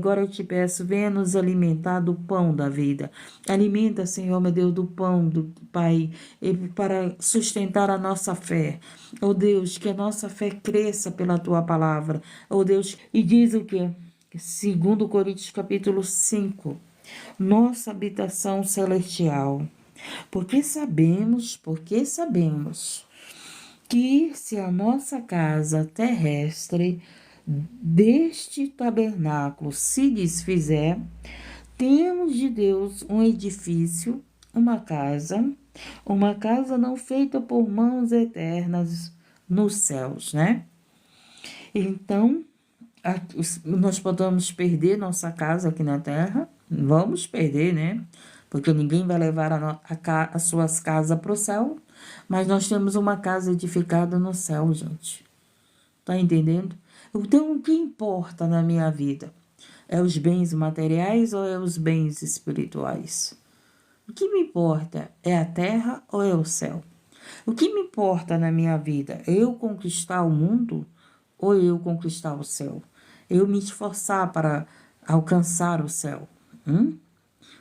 Agora eu te peço, venha nos alimentar do pão da vida. Alimenta, Senhor, meu Deus, do pão do Pai, para sustentar a nossa fé. Oh Deus, que a nossa fé cresça pela tua palavra. Oh Deus, e diz o quê? Segundo Coríntios capítulo 5, nossa habitação celestial. Porque sabemos que se a nossa casa terrestre deste tabernáculo se desfizer, temos de Deus um edifício, uma casa não feita por mãos eternas nos céus, né? Então, nós podemos perder nossa casa aqui na terra, vamos perder, né? Porque ninguém vai levar as suas casas para o céu, mas nós temos uma casa edificada no céu, gente. Tá entendendo? Então, o que importa na minha vida? É os bens materiais ou é os bens espirituais? O que me importa é a terra ou é o céu? O que me importa na minha vida? É eu conquistar o mundo ou eu conquistar o céu? Eu me esforçar para alcançar o céu?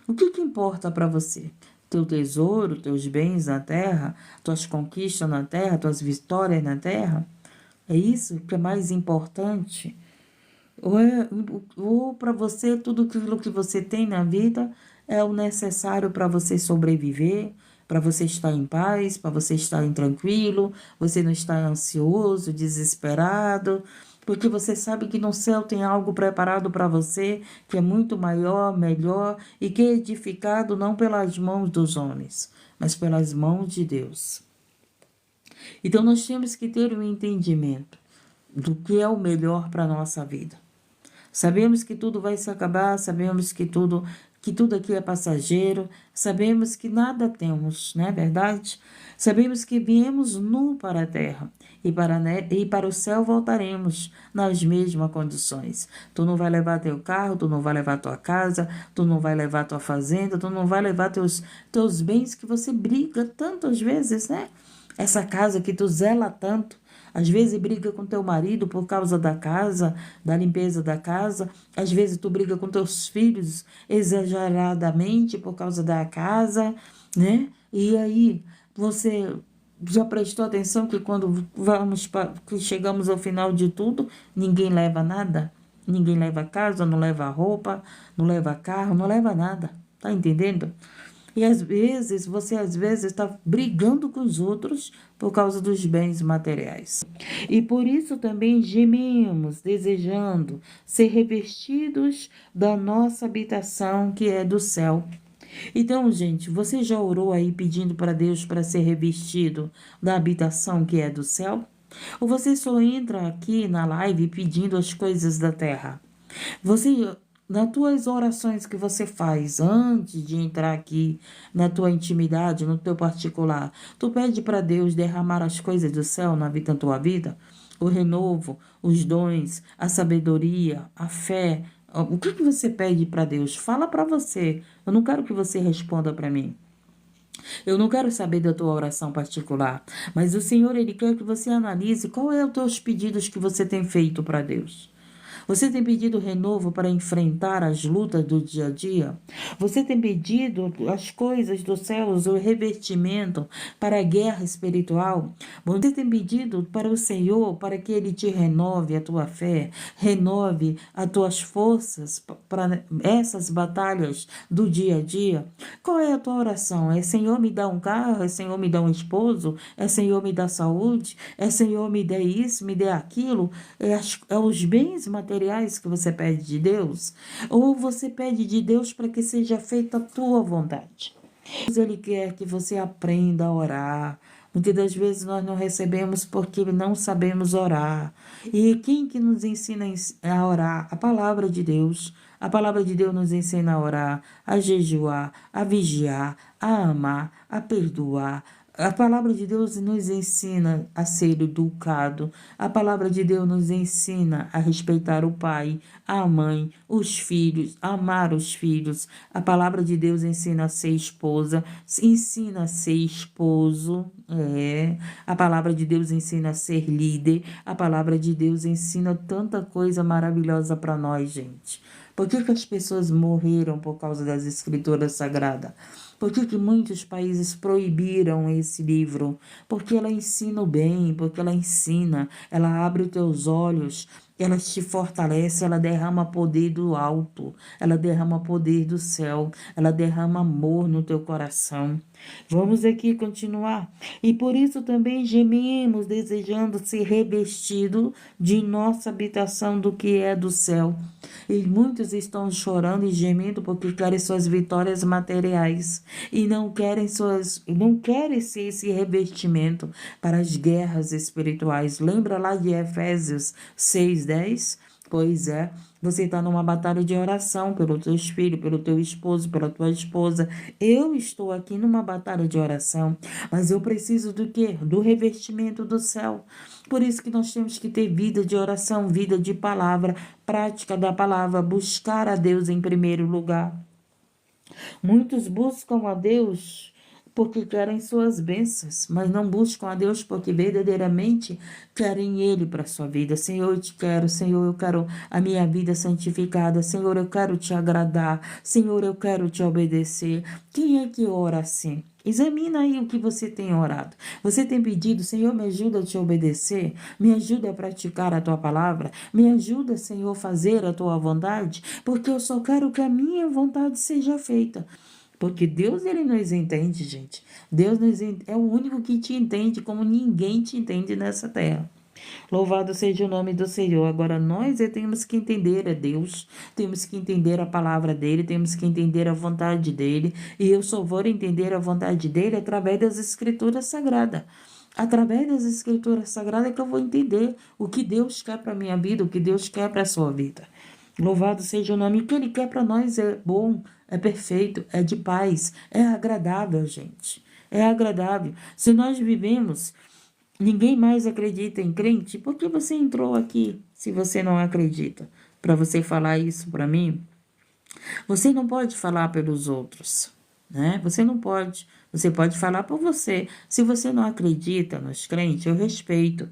O que importa para você? Teu tesouro, teus bens na terra, tuas conquistas na terra, tuas vitórias na terra? É isso que é mais importante? Ou para você, tudo aquilo que você tem na vida é o necessário para você sobreviver, para você estar em paz, para você estar tranquilo, você não estar ansioso, desesperado, porque você sabe que no céu tem algo preparado para você que é muito maior, melhor e que é edificado não pelas mãos dos homens, mas pelas mãos de Deus. Então nós temos que ter um entendimento do que é o melhor para a nossa vida. Sabemos que tudo vai se acabar, sabemos que tudo aqui é passageiro, sabemos que nada temos, não é verdade? Sabemos que viemos nu para a terra e para o céu voltaremos nas mesmas condições. Tu não vai levar teu carro, tu não vai levar tua casa, tu não vai levar tua fazenda, tu não vai levar teus bens que você briga tantas vezes, né? Essa casa que tu zela tanto, às vezes briga com teu marido por causa da casa, da limpeza da casa. Às vezes tu briga com teus filhos exageradamente por causa da casa, né? E aí, você já prestou atenção que quando que chegamos ao final de tudo, ninguém leva nada? Ninguém leva casa, não leva roupa, não leva carro, não leva nada. Tá entendendo? E você às vezes está brigando com os outros por causa dos bens materiais. E por isso também gememos, desejando ser revestidos da nossa habitação que é do céu. Então, gente, você já orou aí pedindo para Deus para ser revestido da habitação que é do céu? Ou você só entra aqui na live pedindo as coisas da terra? Você, nas tuas orações que você faz antes de entrar aqui, na tua intimidade, no teu particular, tu pede para Deus derramar as coisas do céu na tua vida? O renovo, os dons, a sabedoria, a fé. O que você pede para Deus? Fala para você. Eu não quero que você responda para mim. Eu não quero saber da tua oração particular, mas o Senhor, Ele quer que você analise qual é os teus pedidos que você tem feito para Deus. Você tem pedido renovo para enfrentar as lutas do dia a dia? Você tem pedido as coisas dos céus, o revestimento para a guerra espiritual? Você tem pedido para o Senhor para que Ele te renove a tua fé, renove as tuas forças para essas batalhas do dia a dia? Qual é a tua oração? É Senhor, me dá um carro? É Senhor, me dá um esposo? É Senhor, me dá saúde? É Senhor, me dê isso, me dê aquilo? É os bens materiais que você pede de Deus? Ou você pede de Deus para que seja feita a tua vontade? Deus, Ele quer que você aprenda a orar. Muitas das vezes nós não recebemos porque não sabemos orar. E quem que nos ensina a orar? A palavra de Deus. A palavra de Deus nos ensina a orar, a jejuar, a vigiar, a amar, a perdoar. A palavra de Deus nos ensina a ser educado. A palavra de Deus nos ensina a respeitar o pai, a mãe, os filhos, a amar os filhos. A palavra de Deus ensina a ser esposa, ensina a ser esposo. A palavra de Deus ensina a ser líder. A palavra de Deus ensina tanta coisa maravilhosa para nós, gente. Por que que as pessoas morreram por causa das escrituras sagradas? Por que que muitos países proibiram esse livro? Porque ela ensina o bem, porque ela ensina, ela abre os teus olhos, ela te fortalece, ela derrama poder do alto, ela derrama poder do céu, ela derrama amor no teu coração. Vamos aqui continuar. E por isso também gememos, desejando ser revestido de nossa habitação do que é do céu. E muitos estão chorando e gemendo porque querem suas vitórias materiais e não querem ser esse revestimento para as guerras espirituais. Lembra lá de Efésios 6:10? Pois é, você está numa batalha de oração pelo teu filho, pelo teu esposo, pela tua esposa. Eu estou aqui numa batalha de oração, mas eu preciso do quê? Do revestimento do céu. Por isso que nós temos que ter vida de oração, vida de palavra, prática da palavra, buscar a Deus em primeiro lugar. Muitos buscam a Deus porque querem suas bênçãos, mas não buscam a Deus porque verdadeiramente querem Ele para a sua vida. Senhor, eu te quero, Senhor, eu quero a minha vida santificada, Senhor, eu quero te agradar, Senhor, eu quero te obedecer. Quem é que ora assim? Examina aí o que você tem orado. Você tem pedido, Senhor, me ajuda a te obedecer, me ajuda a praticar a tua palavra, me ajuda, Senhor, a fazer a tua vontade, porque eu só quero que a minha vontade seja feita. Porque Deus, ele nos entende, gente. Deus é o único que te entende como ninguém te entende nessa terra. Louvado seja o nome do Senhor. Agora nós temos que entender a Deus, temos que entender a palavra dele, temos que entender a vontade dele. E eu só vou entender a vontade dele através das escrituras sagradas. Através das escrituras sagradas é que eu vou entender o que Deus quer para a minha vida, o que Deus quer para a sua vida. Louvado seja o nome. O que ele quer para nós é bom, é perfeito, é de paz, é agradável, gente. É agradável. Se nós vivemos, ninguém mais acredita em crente, por que você entrou aqui se você não acredita? Para você falar isso para mim? Você não pode falar pelos outros, né? Você não pode. Você pode falar por você. Se você não acredita nos crentes, eu respeito.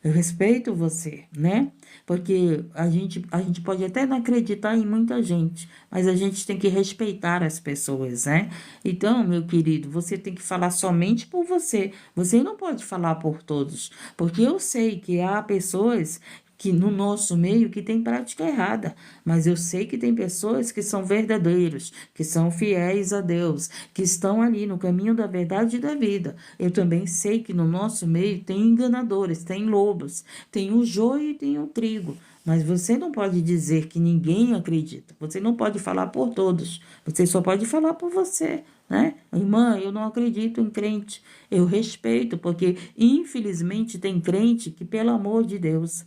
Eu respeito você, né? Porque a gente pode até não acreditar em muita gente, mas a gente tem que respeitar as pessoas, né? Então, meu querido, você tem que falar somente por você. Você não pode falar por todos, porque eu sei que há pessoas que no nosso meio que tem prática errada, mas eu sei que tem pessoas que são verdadeiros, que são fiéis a Deus, que estão ali no caminho da verdade e da vida. Eu também sei que no nosso meio tem enganadores, tem lobos, tem o joio e tem o trigo. Mas você não pode dizer que ninguém acredita. Você não pode falar por todos. Você só pode falar por você, né? Irmã, eu não acredito em crente. Eu respeito, porque infelizmente tem crente que, pelo amor de Deus,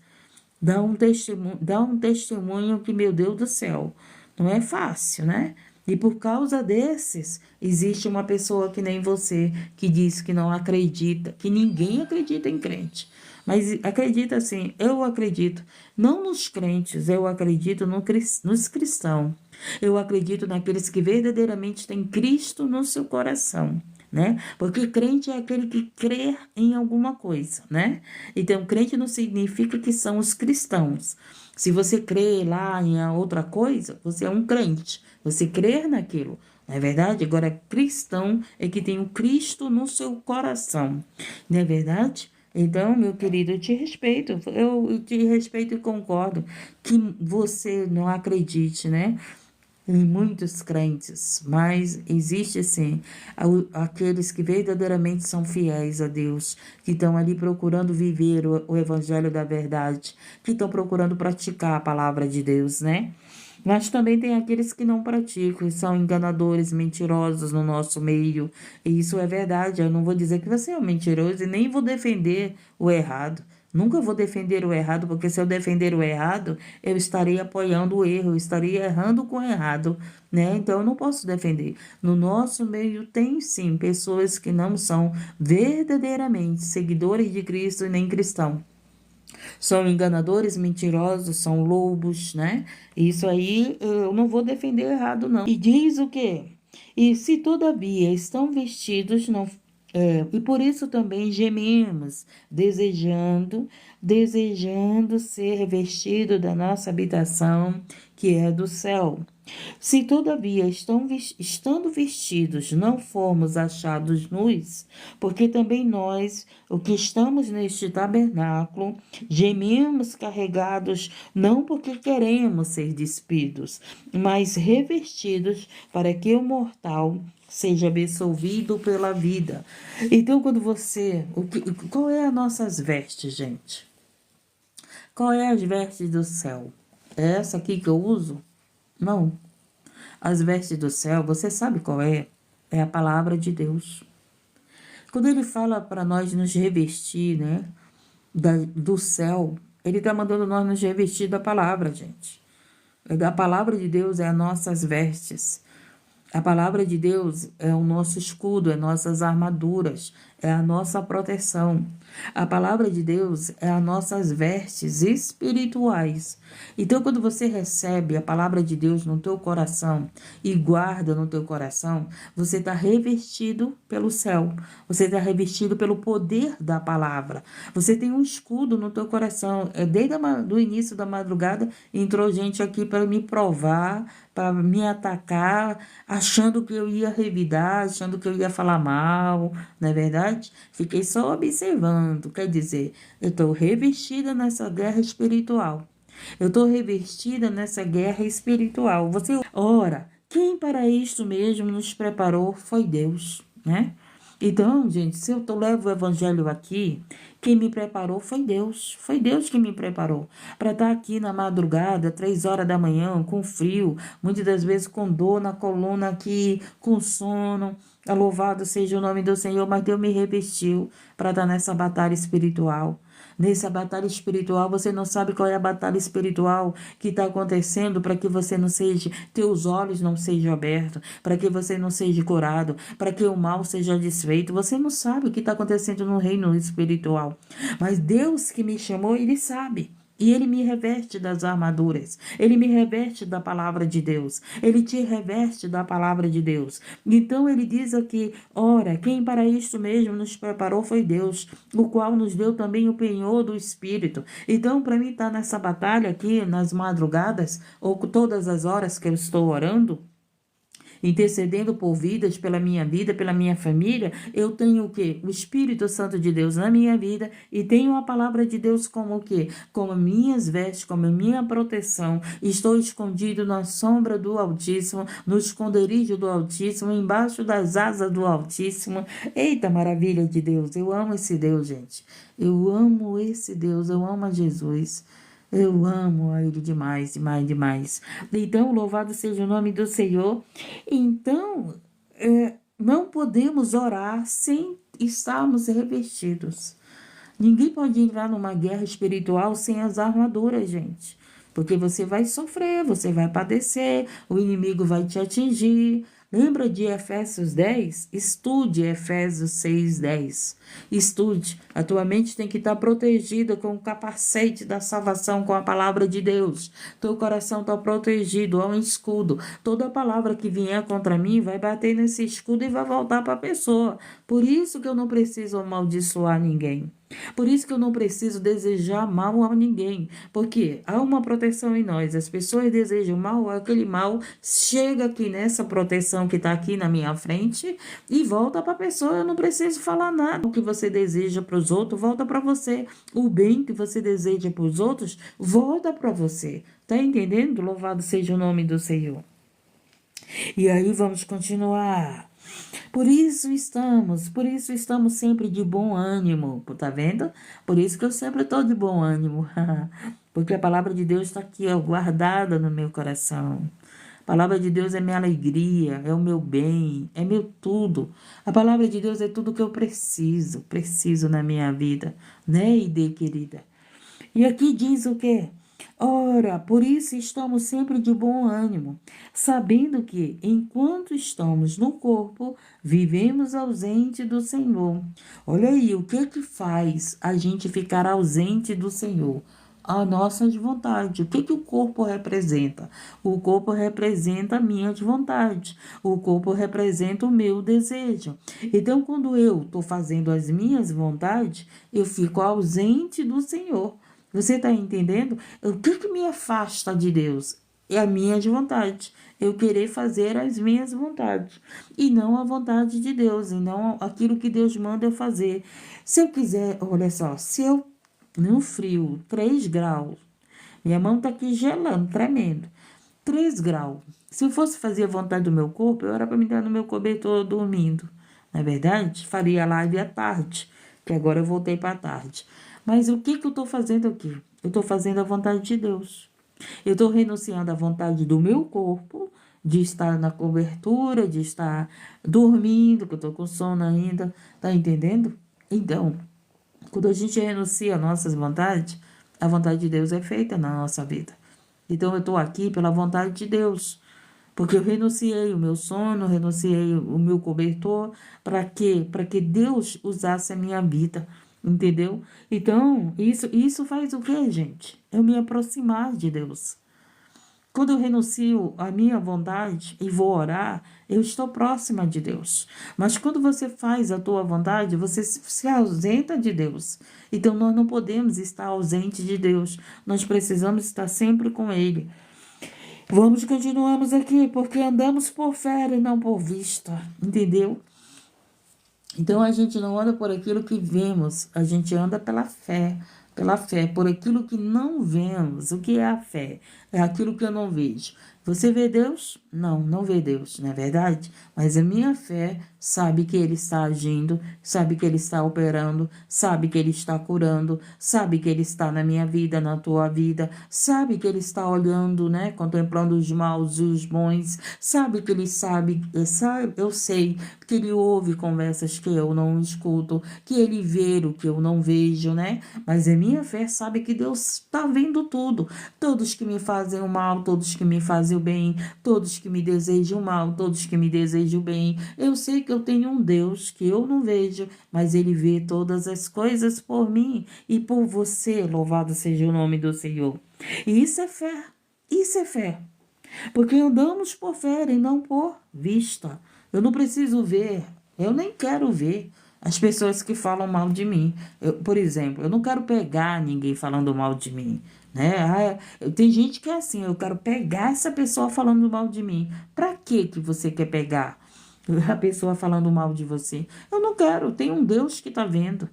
dá um testemunho que, meu Deus do céu, não é fácil, né? E por causa desses, existe uma pessoa que nem você, que diz que não acredita, que ninguém acredita em crente. Mas acredita assim, eu acredito, não nos crentes, eu acredito nos cristãos. Eu acredito naqueles que verdadeiramente têm Cristo no seu coração, né? Porque crente é aquele que crê em alguma coisa, né? Então, crente não significa que são os cristãos. Se você crê lá em outra coisa, você é um crente. Você crê naquilo, não é verdade? Agora, cristão é que tem o Cristo no seu coração, não é verdade? Então, meu querido, eu te respeito e concordo que você não acredite, né? Em muitos crentes, mas existe sim aqueles que verdadeiramente são fiéis a Deus, que estão ali procurando viver o evangelho da verdade, que estão procurando praticar a palavra de Deus, né? Mas também tem aqueles que não praticam e são enganadores, mentirosos no nosso meio. E isso é verdade. Eu não vou dizer que você é um mentiroso e nem vou defender o errado. Nunca vou defender o errado, porque se eu defender o errado, eu estarei apoiando o erro, eu estaria errando com o errado, né? Então eu não posso defender. No nosso meio tem sim pessoas que não são verdadeiramente seguidores de Cristo e nem cristãos. São enganadores, mentirosos, são lobos, né? Isso aí eu não vou defender errado, não. E diz o quê? E se todavia estão vestidos, não E por isso também gememos, desejando ser revestido da nossa habitação, que é do céu. Se todavia estando vestidos não formos achados nus, porque também nós, o que estamos neste tabernáculo, gememos carregados, não porque queremos ser despidos, mas revestidos para que o mortal seja absolvido pela vida. Então, quando qual é as nossas vestes, gente? Qual é as vestes do céu? É essa aqui que eu uso? Não. As vestes do céu, você sabe qual é? É a palavra de Deus. Quando ele fala para nós nos revestir, né, do céu, ele está mandando nós nos revestir da palavra, gente. A palavra de Deus é as nossas vestes. A palavra de Deus é o nosso escudo, é nossas armaduras, é a nossa proteção. A palavra de Deus é as nossas vestes espirituais. Então, quando você recebe a palavra de Deus no teu coração e guarda no teu coração, você está revestido pelo céu. Você está revestido pelo poder da palavra. Você tem um escudo no teu coração. Desde o início da madrugada, entrou gente aqui para me provar, para me atacar, achando que eu ia revidar, achando que eu ia falar mal, não é verdade? Fiquei só observando, quer dizer, eu estou revestida nessa guerra espiritual. Eu estou revestida nessa guerra espiritual. Ora, quem para isto mesmo nos preparou foi Deus, né? Então, gente, se eu levo o evangelho aqui, quem me preparou foi Deus. Foi Deus que me preparou para estar aqui na madrugada, 3 horas da manhã, com frio, muitas das vezes com dor na coluna aqui, com sono. Louvado seja o nome do Senhor, mas Deus me revestiu para estar nessa batalha espiritual. Nessa batalha espiritual, você não sabe qual é a batalha espiritual que está acontecendo para que você não seja, teus olhos não sejam abertos, para que você não seja curado, para que o mal seja desfeito. Você não sabe o que está acontecendo no reino espiritual. Mas Deus que me chamou, Ele sabe. E Ele me reveste das armaduras. Ele me reveste da palavra de Deus. Ele te reveste da palavra de Deus. Então ele diz aqui, ora, quem para isto mesmo nos preparou foi Deus, o qual nos deu também o penhor do Espírito. Então, para mim estar nessa batalha aqui, nas madrugadas, ou todas as horas que eu estou orando, intercedendo por vidas, pela minha vida, pela minha família, eu tenho o quê? O Espírito Santo de Deus na minha vida e tenho a palavra de Deus como o quê? Como minhas vestes, como minha proteção. Estou escondido na sombra do Altíssimo, no esconderijo do Altíssimo, embaixo das asas do Altíssimo. Eita, maravilha de Deus! Eu amo esse Deus, gente. Eu amo esse Deus, eu amo a Jesus. Eu amo a Ele demais, demais, demais. Então, louvado seja o nome do Senhor. Então, não podemos orar sem estarmos revestidos. Ninguém pode entrar numa guerra espiritual sem as armaduras, gente. Porque você vai sofrer, você vai padecer, o inimigo vai te atingir. Lembra de Efésios 10? Estude Efésios 6:10. Estude. A tua mente tem que estar protegida com o capacete da salvação, com a palavra de Deus. Teu coração está protegido, é um escudo. Toda palavra que vier contra mim vai bater nesse escudo e vai voltar para a pessoa. Por isso que eu não preciso amaldiçoar ninguém. Por isso que eu não preciso desejar mal a ninguém, porque há uma proteção em nós. As pessoas desejam mal, aquele mal chega aqui nessa proteção que está aqui na minha frente e volta para a pessoa. Eu não preciso falar nada. O que você deseja para os outros, volta para você. O bem que você deseja para os outros, volta para você. Tá entendendo? Louvado seja o nome do Senhor. E aí vamos continuar. Por isso estamos sempre de bom ânimo, tá vendo? Por isso que eu sempre estou de bom ânimo, porque a palavra de Deus está aqui, ó, guardada no meu coração. A palavra de Deus é minha alegria, é o meu bem, é meu tudo. A palavra de Deus é tudo que eu preciso na minha vida, né, Ide, querida? E aqui diz o quê? Ora, por isso estamos sempre de bom ânimo, sabendo que, enquanto estamos no corpo, vivemos ausente do Senhor. Olha aí, o que faz a gente ficar ausente do Senhor? as nossas vontades. O que que o corpo representa? O corpo representa a minha vontade. O corpo representa o meu desejo. Então, quando eu estou fazendo as minhas vontades, eu fico ausente do Senhor. Você está entendendo? O que que me afasta de Deus? É a minha vontade. Eu querer fazer as minhas vontades. E não a vontade de Deus. E não aquilo que Deus manda eu fazer. Se eu quiser, olha só, se eu, no frio, 3 graus, minha mão tá aqui gelando, tremendo. 3 graus. Se eu fosse fazer a vontade do meu corpo, eu era para me dar no meu cobertor dormindo. Não é verdade? Faria live à tarde, que agora eu voltei para a tarde. Mas o que que eu estou fazendo aqui? Eu estou fazendo a vontade de Deus. Eu estou renunciando à vontade do meu corpo, de estar na cobertura, de estar dormindo, que eu estou com sono ainda. Tá entendendo? Então, quando a gente renuncia às nossas vontades, a vontade de Deus é feita na nossa vida. Então, eu estou aqui pela vontade de Deus. Porque eu renunciei o meu sono, renunciei o meu cobertor. Para quê? Para que Deus usasse a minha vida. Entendeu? Então, isso faz o quê, gente? Eu me aproximar de Deus. Quando eu renuncio à minha vontade e vou orar, eu estou próxima de Deus. Mas quando você faz a tua vontade, você se ausenta de Deus. Então, nós não podemos estar ausente de Deus. Nós precisamos estar sempre com Ele. Continuamos aqui, porque andamos por fé e não por vista. Entendeu? Então, a gente não anda por aquilo que vemos, a gente anda pela fé, por aquilo que não vemos. O que é a fé? É aquilo que eu não vejo. Você vê Deus? Não, não vê Deus, não é verdade? Mas a minha fé sabe que Ele está agindo, sabe que Ele está operando, sabe que Ele está curando, sabe que Ele está na minha vida, na tua vida, sabe que Ele está olhando, né? Contemplando os maus e os bons, sabe que Ele sabe, eu sei que Ele ouve conversas que eu não escuto, que Ele vê o que eu não vejo, né? Mas a minha fé sabe que Deus está vendo tudo. Todos que me fazem o mal, todos que me fazem o bem, todos que me desejam o mal, todos que me desejam o bem. Eu sei que eu tenho um Deus que eu não vejo, mas Ele vê todas as coisas por mim e por você. Louvado seja o nome do Senhor. E isso é fé. Isso é fé. Porque andamos por fé e não por vista. Eu não preciso ver, eu nem quero ver as pessoas que falam mal de mim. Por exemplo, eu não quero pegar ninguém falando mal de mim, né? Tem gente que é assim, eu quero pegar essa pessoa falando mal de mim. Pra que você quer pegar a pessoa falando mal de você? Eu não quero, tem um Deus que tá vendo.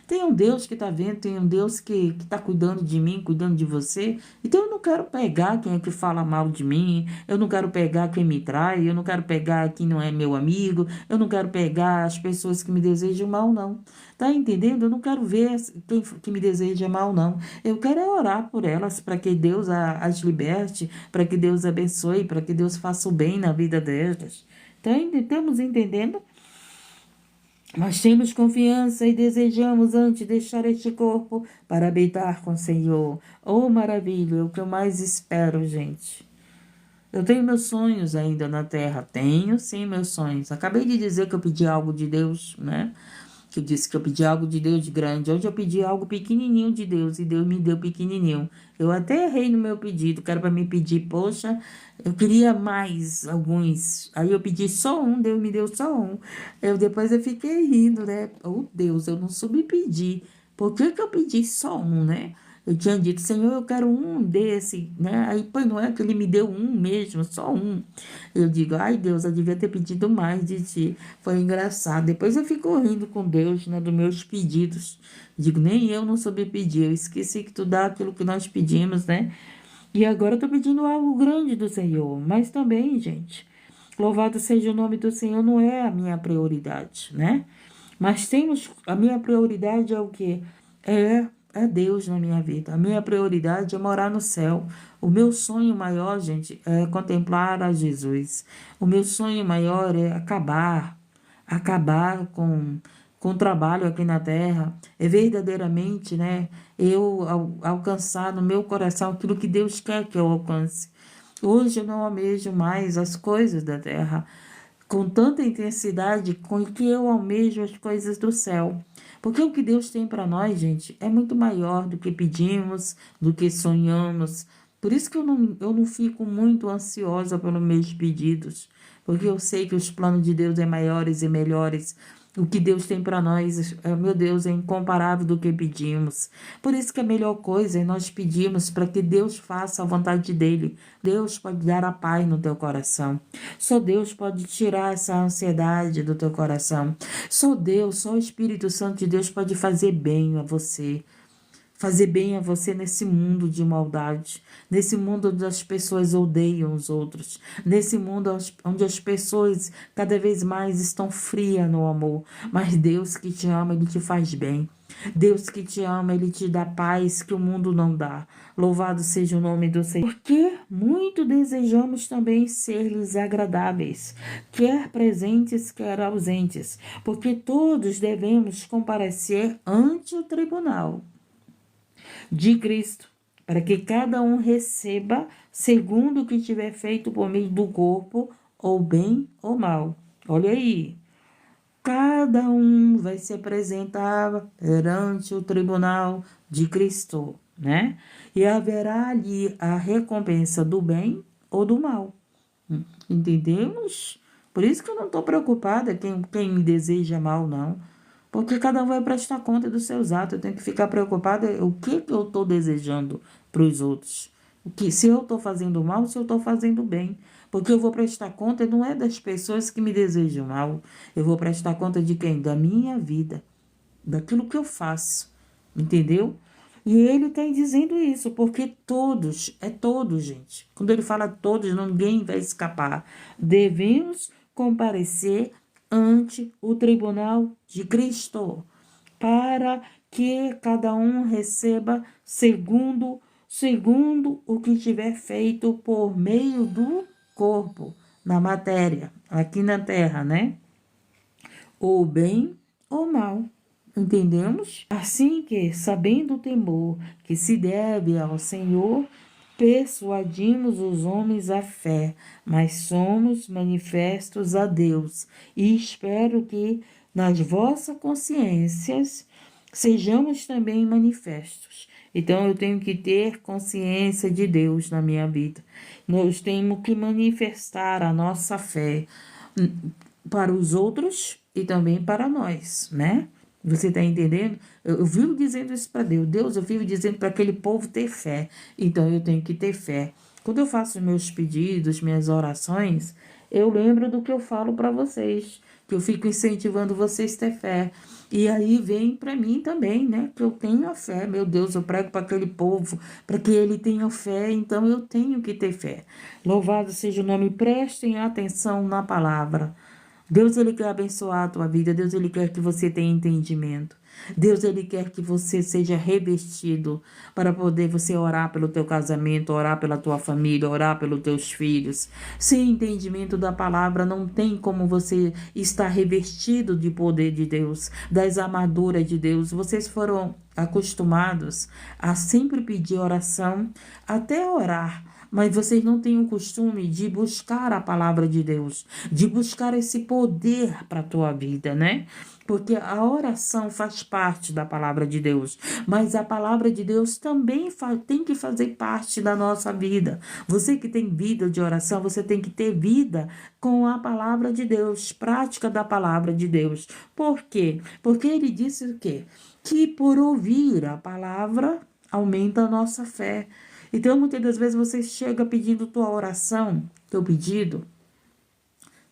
Tem um Deus que está vendo, tem um Deus que está cuidando de mim, cuidando de você. Então eu não quero pegar quem é que fala mal de mim, eu não quero pegar quem me trai, eu não quero pegar quem não é meu amigo, eu não quero pegar as pessoas que me desejam mal, não. Tá entendendo? Eu não quero ver quem que me deseja mal, não. Eu quero é orar por elas, para que Deus as liberte, para que Deus abençoe, para que Deus faça o bem na vida delas. Estamos entendendo? Nós temos confiança e desejamos antes deixar este corpo para habitar com o Senhor. Oh, maravilha, é o que eu mais espero, gente. Eu tenho meus sonhos ainda na terra. Tenho, sim, meus sonhos. Acabei de dizer que eu pedi algo de Deus, né? Que eu disse que eu pedi algo de Deus grande. Hoje eu pedi algo pequenininho de Deus e Deus me deu pequenininho. Eu até errei no meu pedido, que era para me pedir, poxa, eu queria mais alguns. Aí eu pedi só um, Deus me deu só um. Depois eu fiquei rindo, né? Oh, Deus, eu não soube pedir. Por que que eu pedi só um, né? Eu tinha dito, Senhor, eu quero um desse, né? Aí, pois não é que ele me deu um mesmo, só um. Eu digo, ai, Deus, eu devia ter pedido mais de ti. Foi engraçado. Depois eu fico rindo com Deus, né, dos meus pedidos. Digo, nem eu não soube pedir. Eu esqueci que tu dá aquilo que nós pedimos, né? E agora eu tô pedindo algo grande do Senhor. Mas também, gente, louvado seja o nome do Senhor, não é a minha prioridade, né? Mas a minha prioridade é o quê? É Deus na minha vida. A minha prioridade é morar no céu. O meu sonho maior, gente, é contemplar a Jesus. O meu sonho maior é acabar com o trabalho aqui na terra. É verdadeiramente, né, alcançar no meu coração aquilo que Deus quer que eu alcance. Hoje eu não almejo mais as coisas da terra com tanta intensidade com que eu almejo as coisas do céu. Porque o que Deus tem para nós, gente, é muito maior do que pedimos, do que sonhamos. Por isso que eu não fico muito ansiosa pelos meus pedidos, porque eu sei que os planos de Deus é maiores e melhores. O que Deus tem para nós, meu Deus, é incomparável do que pedimos. Por isso que a melhor coisa é nós pedirmos para que Deus faça a vontade dele. Deus pode dar a paz no teu coração. Só Deus pode tirar essa ansiedade do teu coração. Só Deus, só o Espírito Santo de Deus pode fazer bem a você. Fazer bem a você nesse mundo de maldade, nesse mundo onde as pessoas odeiam os outros, nesse mundo onde as pessoas cada vez mais estão frias no amor. Mas Deus que te ama, Ele te faz bem. Deus que te ama, Ele te dá paz que o mundo não dá. Louvado seja o nome do Senhor. Porque muito desejamos também ser-lhes agradáveis, quer presentes, quer ausentes, porque todos devemos comparecer ante o tribunal de Cristo, para que cada um receba segundo o que tiver feito por meio do corpo, ou bem ou mal. Olha aí, cada um vai se apresentar perante o tribunal de Cristo, né? E haverá ali a recompensa do bem ou do mal. Entendemos? Por isso que eu não estou preocupada quem me deseja mal, não. Porque cada um vai prestar conta dos seus atos. Eu tenho que ficar preocupada o que eu estou desejando para os outros. Se eu estou fazendo mal, se eu estou fazendo bem. Porque eu vou prestar conta não é das pessoas que me desejam mal. Eu vou prestar conta de quem? Da minha vida. Daquilo que eu faço. Entendeu? E ele está dizendo isso, porque todos, é todos, gente. Quando ele fala todos, ninguém vai escapar. Devemos comparecer ante o tribunal de Cristo, para que cada um receba segundo o que tiver feito por meio do corpo, na matéria, aqui na terra, né? Ou bem ou mal. Entendemos? Assim que, sabendo o temor que se deve ao Senhor, persuadimos os homens à fé, mas somos manifestos a Deus. E espero que nas vossas consciências sejamos também manifestos. Então eu tenho que ter consciência de Deus na minha vida. Nós temos que manifestar a nossa fé para os outros e também para nós, né? Você está entendendo? Eu vivo dizendo isso para Deus. Deus, eu vivo dizendo para aquele povo ter fé. Então, eu tenho que ter fé. Quando eu faço meus pedidos, minhas orações, eu lembro do que eu falo para vocês. Que eu fico incentivando vocês a ter fé. E aí vem para mim também, né? Que eu tenho a fé. Meu Deus, eu prego para aquele povo, para que ele tenha fé. Então, eu tenho que ter fé. Louvado seja o nome. Prestem atenção na palavra. Deus, ele quer abençoar a tua vida. Deus, ele quer que você tenha entendimento. Deus, ele quer que você seja revestido para poder você orar pelo teu casamento, orar pela tua família, orar pelos teus filhos. Sem entendimento da palavra, não tem como você estar revestido de poder de Deus, das armaduras de Deus. Vocês foram acostumados a sempre pedir oração, até orar. Mas vocês não têm o costume de buscar a palavra de Deus, de buscar esse poder para a tua vida, né? Porque a oração faz parte da palavra de Deus, mas a palavra de Deus também tem que fazer parte da nossa vida. Você que tem vida de oração, você tem que ter vida com a palavra de Deus, prática da palavra de Deus. Por quê? Porque ele disse o quê? Que por ouvir a palavra aumenta a nossa fé. Então, muitas das vezes você chega pedindo tua oração, teu pedido,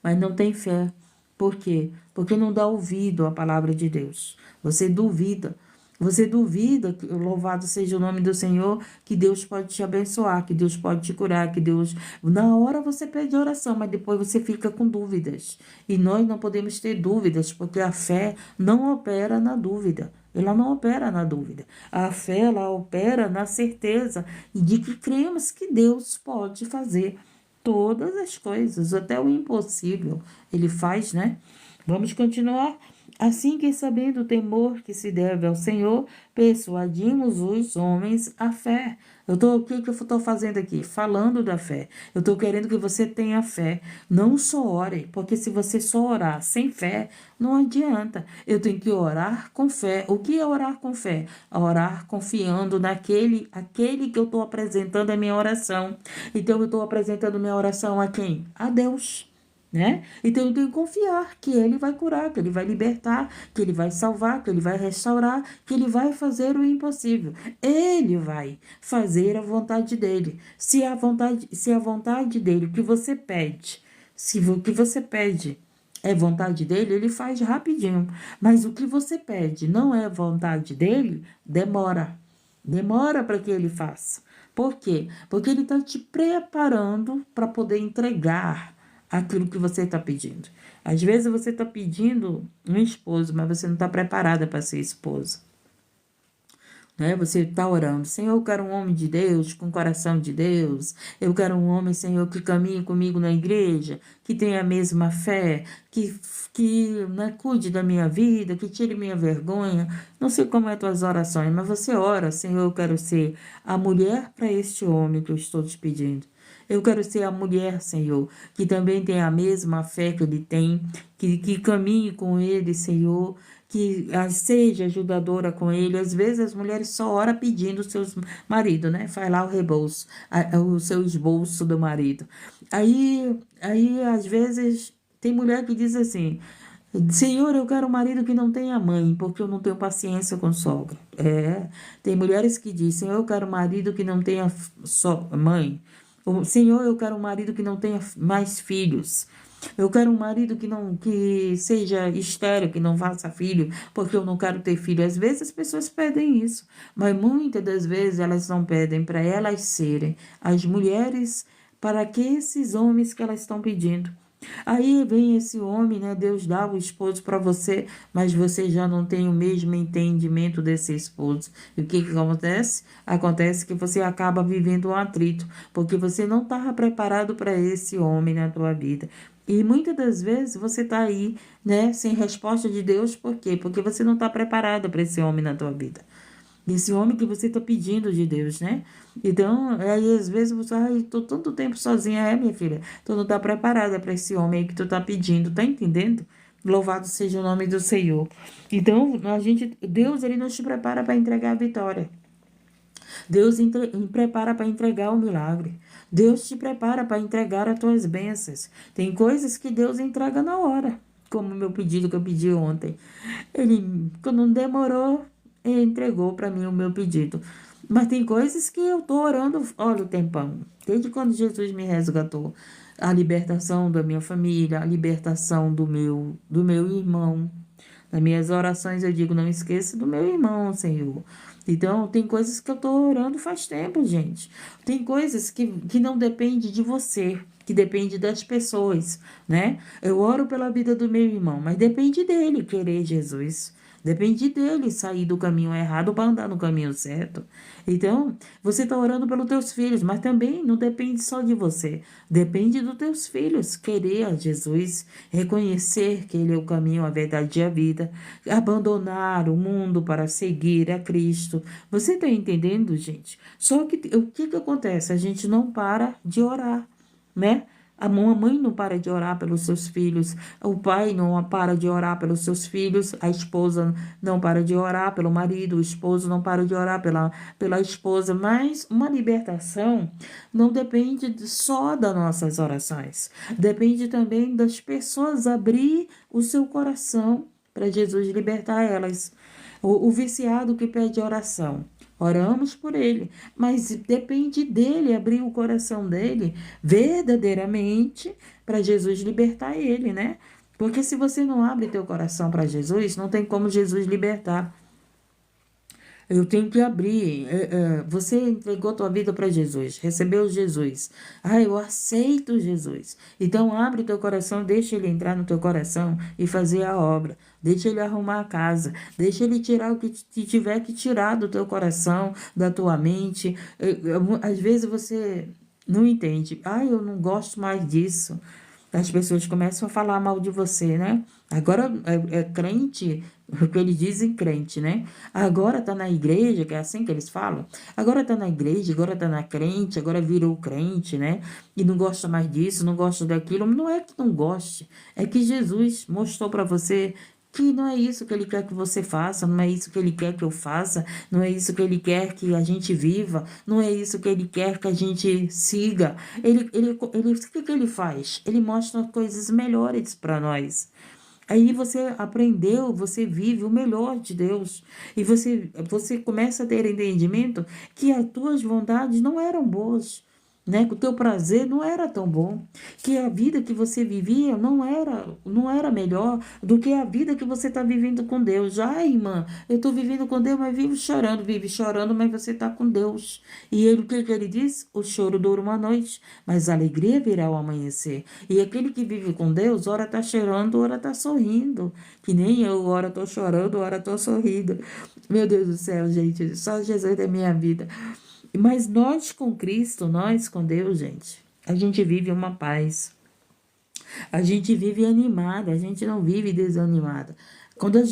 mas não tem fé. Por quê? Porque não dá ouvido à palavra de Deus. Você duvida. Você duvida, louvado seja o nome do Senhor, que Deus pode te abençoar, que Deus pode te curar, que Deus... Na hora você pede oração, mas depois você fica com dúvidas. E nós não podemos ter dúvidas, porque a fé não opera na dúvida. Ela não opera na dúvida. A fé, ela opera na certeza de que cremos que Deus pode fazer todas as coisas, até o impossível. Ele faz, né? Vamos continuar. Assim que, sabendo o temor que se deve ao Senhor, persuadimos os homens à fé. O que eu estou fazendo aqui? Falando da fé. Eu estou querendo que você tenha fé. Não só ore, porque se você só orar sem fé, não adianta. Eu tenho que orar com fé. O que é orar com fé? Orar confiando aquele que eu estou apresentando a minha oração. Então, eu estou apresentando minha oração a quem? A Deus. Né? Então eu tenho que confiar que Ele vai curar, que Ele vai libertar, que Ele vai salvar, que Ele vai restaurar, que Ele vai fazer o impossível. Ele vai fazer a vontade dEle. Se a vontade dEle, o que você pede, se o que você pede é vontade dEle, Ele faz rapidinho. Mas o que você pede não é vontade dEle, demora. Demora para que Ele faça. Por quê? Porque Ele está te preparando para poder entregar aquilo que você está pedindo. Às vezes você está pedindo um esposo, mas você não está preparada para ser esposa. Né? Você está orando, Senhor, eu quero um homem de Deus, com o coração de Deus. Eu quero um homem, Senhor, que caminhe comigo na igreja, que tenha a mesma fé, que né, cuide da minha vida, que tire minha vergonha. Não sei como é as tuas orações, mas você ora, Senhor, eu quero ser a mulher para este homem que eu estou te pedindo. Eu quero ser a mulher, Senhor, que também tem a mesma fé que Ele tem, que caminhe com Ele, Senhor, que seja ajudadora com Ele. Às vezes as mulheres só oram pedindo os seus maridos, né? Faz lá o rebolso, o seu esbolso do marido. Aí, às vezes, tem mulher que diz assim, Senhor, eu quero um marido que não tenha mãe, porque eu não tenho paciência com sogra. Tem mulheres que dizem, Senhor, eu quero um marido que não tenha só mãe. Senhor, eu quero um marido que não tenha mais filhos. Eu quero um marido que seja estéril, que não faça filho, porque eu não quero ter filho. Às vezes as pessoas pedem isso, mas muitas das vezes elas não pedem para elas serem as mulheres para que esses homens que elas estão pedindo. Aí vem esse homem, né? Deus dá o esposo para você, mas você já não tem o mesmo entendimento desse esposo. E o que acontece? Acontece que você acaba vivendo um atrito, porque você não estava preparado para esse homem na tua vida. E muitas das vezes você está aí, né, sem resposta de Deus, por quê? Porque você não está preparado para esse homem na tua vida. Esse homem que você está pedindo de Deus, né? Então, aí às vezes você, tô tanto tempo sozinha, minha filha, tu não está preparada para esse homem aí que tu está pedindo, tá entendendo? Louvado seja o nome do Senhor. Então, Deus, Ele nos prepara para entregar a vitória. Deus prepara para entregar o milagre. Deus te prepara para entregar as tuas bênçãos. Tem coisas que Deus entrega na hora, como o meu pedido que eu pedi ontem. Ele, quando não demorou, ele entregou para mim o meu pedido. Mas tem coisas que eu estou orando, olha o tempão, desde quando Jesus me resgatou. A libertação da minha família, a libertação do meu irmão. Nas minhas orações eu digo, não esqueça do meu irmão, Senhor. Então, tem coisas que eu estou orando faz tempo, gente. Tem coisas que não depende de você, que depende das pessoas, né? Eu oro pela vida do meu irmão, mas depende dele querer Jesus. Depende dele sair do caminho errado para andar no caminho certo. Então, você está orando pelos teus filhos, mas também não depende só de você. Depende dos teus filhos querer a Jesus, reconhecer que Ele é o caminho, a verdade e a vida, abandonar o mundo para seguir a Cristo. Você está entendendo, gente? Só que o que acontece? A gente não para de orar, né? A mãe não para de orar pelos seus filhos, o pai não para de orar pelos seus filhos, a esposa não para de orar pelo marido, o esposo não para de orar pela esposa. Mas uma libertação não depende só das nossas orações, depende também das pessoas abrir o seu coração para Jesus libertar elas. O viciado que pede oração, oramos por ele, mas depende dele abrir o coração dele verdadeiramente para Jesus libertar ele, né? Porque se você não abre teu coração para Jesus, não tem como Jesus libertar. Eu tenho que abrir. Você entregou tua vida para Jesus, recebeu Jesus. Eu aceito Jesus. Então abre teu coração, deixa ele entrar no teu coração e fazer a obra. Deixa ele arrumar a casa. Deixa ele tirar o que tiver que tirar do teu coração, da tua mente. Às vezes você não entende. Eu não gosto mais disso. As pessoas começam a falar mal de você, né? Agora é crente, o que eles dizem crente, né? Agora tá na igreja, que é assim que eles falam. Agora tá na igreja, agora tá na crente, agora virou crente, né? E não gosta mais disso, não gosta daquilo. Não é que não goste, é que Jesus mostrou para você que não é isso que ele quer que você faça, não é isso que ele quer que eu faça, não é isso que ele quer que a gente viva, não é isso que ele quer que a gente siga. O que que ele faz? Ele mostra coisas melhores para nós. Aí você aprendeu, você vive o melhor de Deus. E você começa a ter entendimento que as tuas vontades não eram boas, né? Que o teu prazer não era tão bom, que a vida que você vivia não era melhor do que a vida que você está vivendo com Deus. Ai, irmã, eu estou vivendo com Deus, mas vive chorando, mas você está com Deus. E ele, o que que ele diz? O choro dura uma noite, mas a alegria virá ao amanhecer. E aquele que vive com Deus, ora está chorando, ora está sorrindo. Que nem eu, ora estou chorando, ora estou sorrindo. Meu Deus do céu, gente, só Jesus é minha vida. Mas nós com Cristo, nós com Deus, gente, a gente vive uma paz. A gente vive animada, a gente não vive desanimada. Quando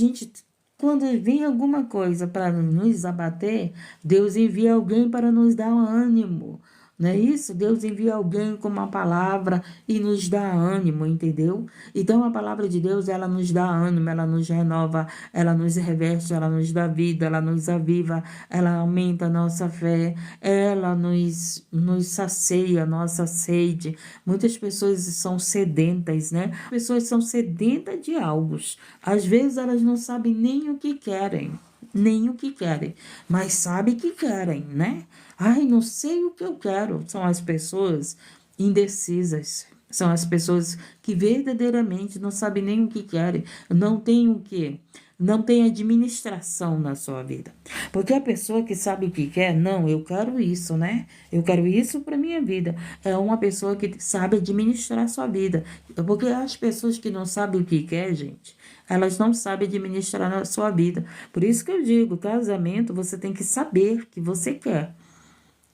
vem alguma coisa para nos abater, Deus envia alguém para nos dar um ânimo. Não é isso? Deus envia alguém com uma palavra e nos dá ânimo, entendeu? Então a palavra de Deus, ela nos dá ânimo, ela nos renova, ela nos reveste, ela nos dá vida, ela nos aviva, ela aumenta a nossa fé, ela nos sacia a nossa sede. Muitas pessoas são sedentas, né? Pessoas são sedentas de algo. Às vezes elas não sabem nem o que querem. Nem o que querem, mas sabem que querem, né? Ai, não sei o que eu quero. São as pessoas indecisas. São as pessoas que verdadeiramente não sabem nem o que querem. Não tem o quê? Não tem administração na sua vida. Porque a pessoa que sabe o que quer, não, eu quero isso, né? Eu quero isso para minha vida. É uma pessoa que sabe administrar a sua vida. Porque as pessoas que não sabem o que quer, gente, elas não sabem administrar a sua vida. Por isso que eu digo, casamento, você tem que saber o que você quer.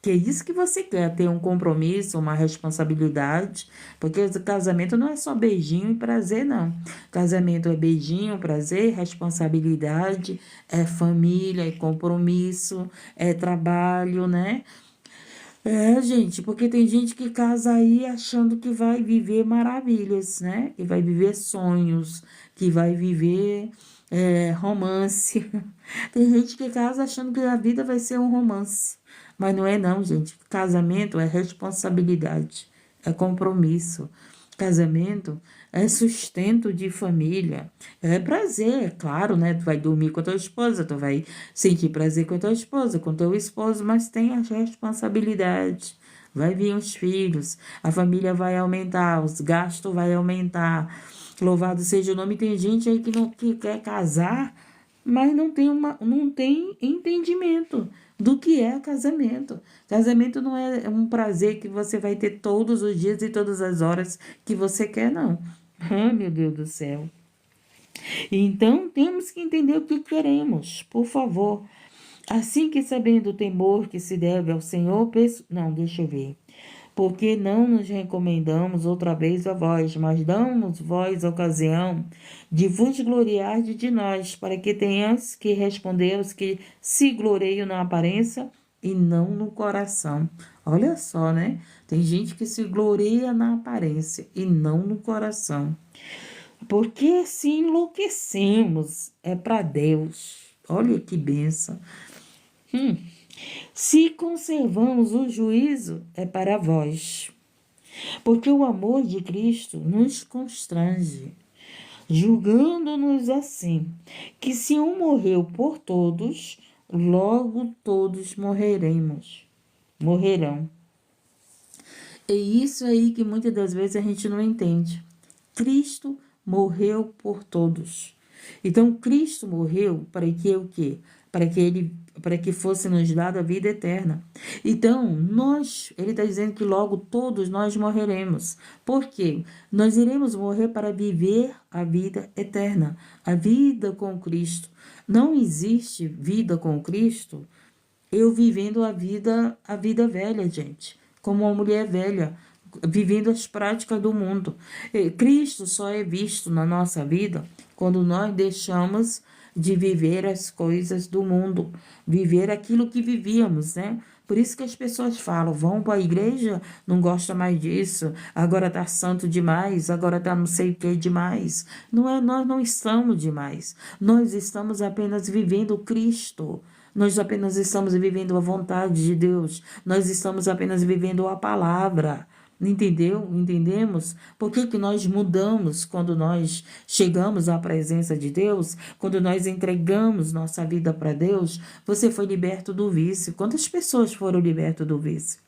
Que é isso que você quer, ter um compromisso, uma responsabilidade, porque o casamento não é só beijinho e prazer, não. Casamento é beijinho, prazer, responsabilidade, é família, é compromisso, é trabalho, né? É, gente, porque tem gente que casa aí achando que vai viver maravilhas, né? Que vai viver sonhos, que vai viver romance. Tem gente que casa achando que a vida vai ser um romance. Mas não é não, gente. Casamento é responsabilidade, é compromisso. Casamento é sustento de família, é prazer, é claro, né? Tu vai dormir com a tua esposa, tu vai sentir prazer com a tua esposa, com teu esposo, mas tem as responsabilidades. Vai vir os filhos, a família vai aumentar, os gastos vai aumentar. Louvado seja o nome. Tem gente aí que quer casar, mas não tem entendimento do que é casamento. Casamento não é um prazer que você vai ter todos os dias e todas as horas que você quer, não. Ah, meu Deus do céu. Então, temos que entender o que queremos, por favor. Assim que sabendo o temor que se deve ao Senhor, não, deixa eu ver. Porque não nos recomendamos outra vez a vós, mas damos vós ocasião de vos gloriar de nós, para que tenhas que responder aos que se gloriam na aparência e não no coração. Olha só, né? Tem gente que se gloria na aparência e não no coração. Porque se enlouquecemos, é para Deus. Olha que bênção. Se conservamos o juízo, é para vós. Porque o amor de Cristo nos constrange, julgando-nos assim, que se um morreu por todos, logo todos morrerão. É isso aí que muitas das vezes a gente não entende. Cristo morreu por todos. Então, Cristo morreu para que o quê? Para que fosse nos dada a vida eterna. Então, ele está dizendo que logo todos nós morreremos. Por quê? Nós iremos morrer para viver a vida eterna, a vida com Cristo. Não existe vida com Cristo eu vivendo a vida velha, gente, como uma mulher velha. vivendo as práticas do mundo. Cristo só é visto na nossa vida quando nós deixamos de viver as coisas do mundo, viver aquilo que vivíamos, né? Por isso que as pessoas falam, vão para a igreja, não gosta mais disso, agora tá santo demais, agora tá não sei o que demais. Não é, nós não estamos demais. Nós estamos apenas vivendo Cristo. Nós apenas estamos vivendo a vontade de Deus. Nós estamos apenas vivendo a palavra. Entendeu? Entendemos? Por que que nós mudamos quando nós chegamos à presença de Deus? Quando nós entregamos nossa vida para Deus? Você foi liberto do vício. Quantas pessoas foram libertas do vício?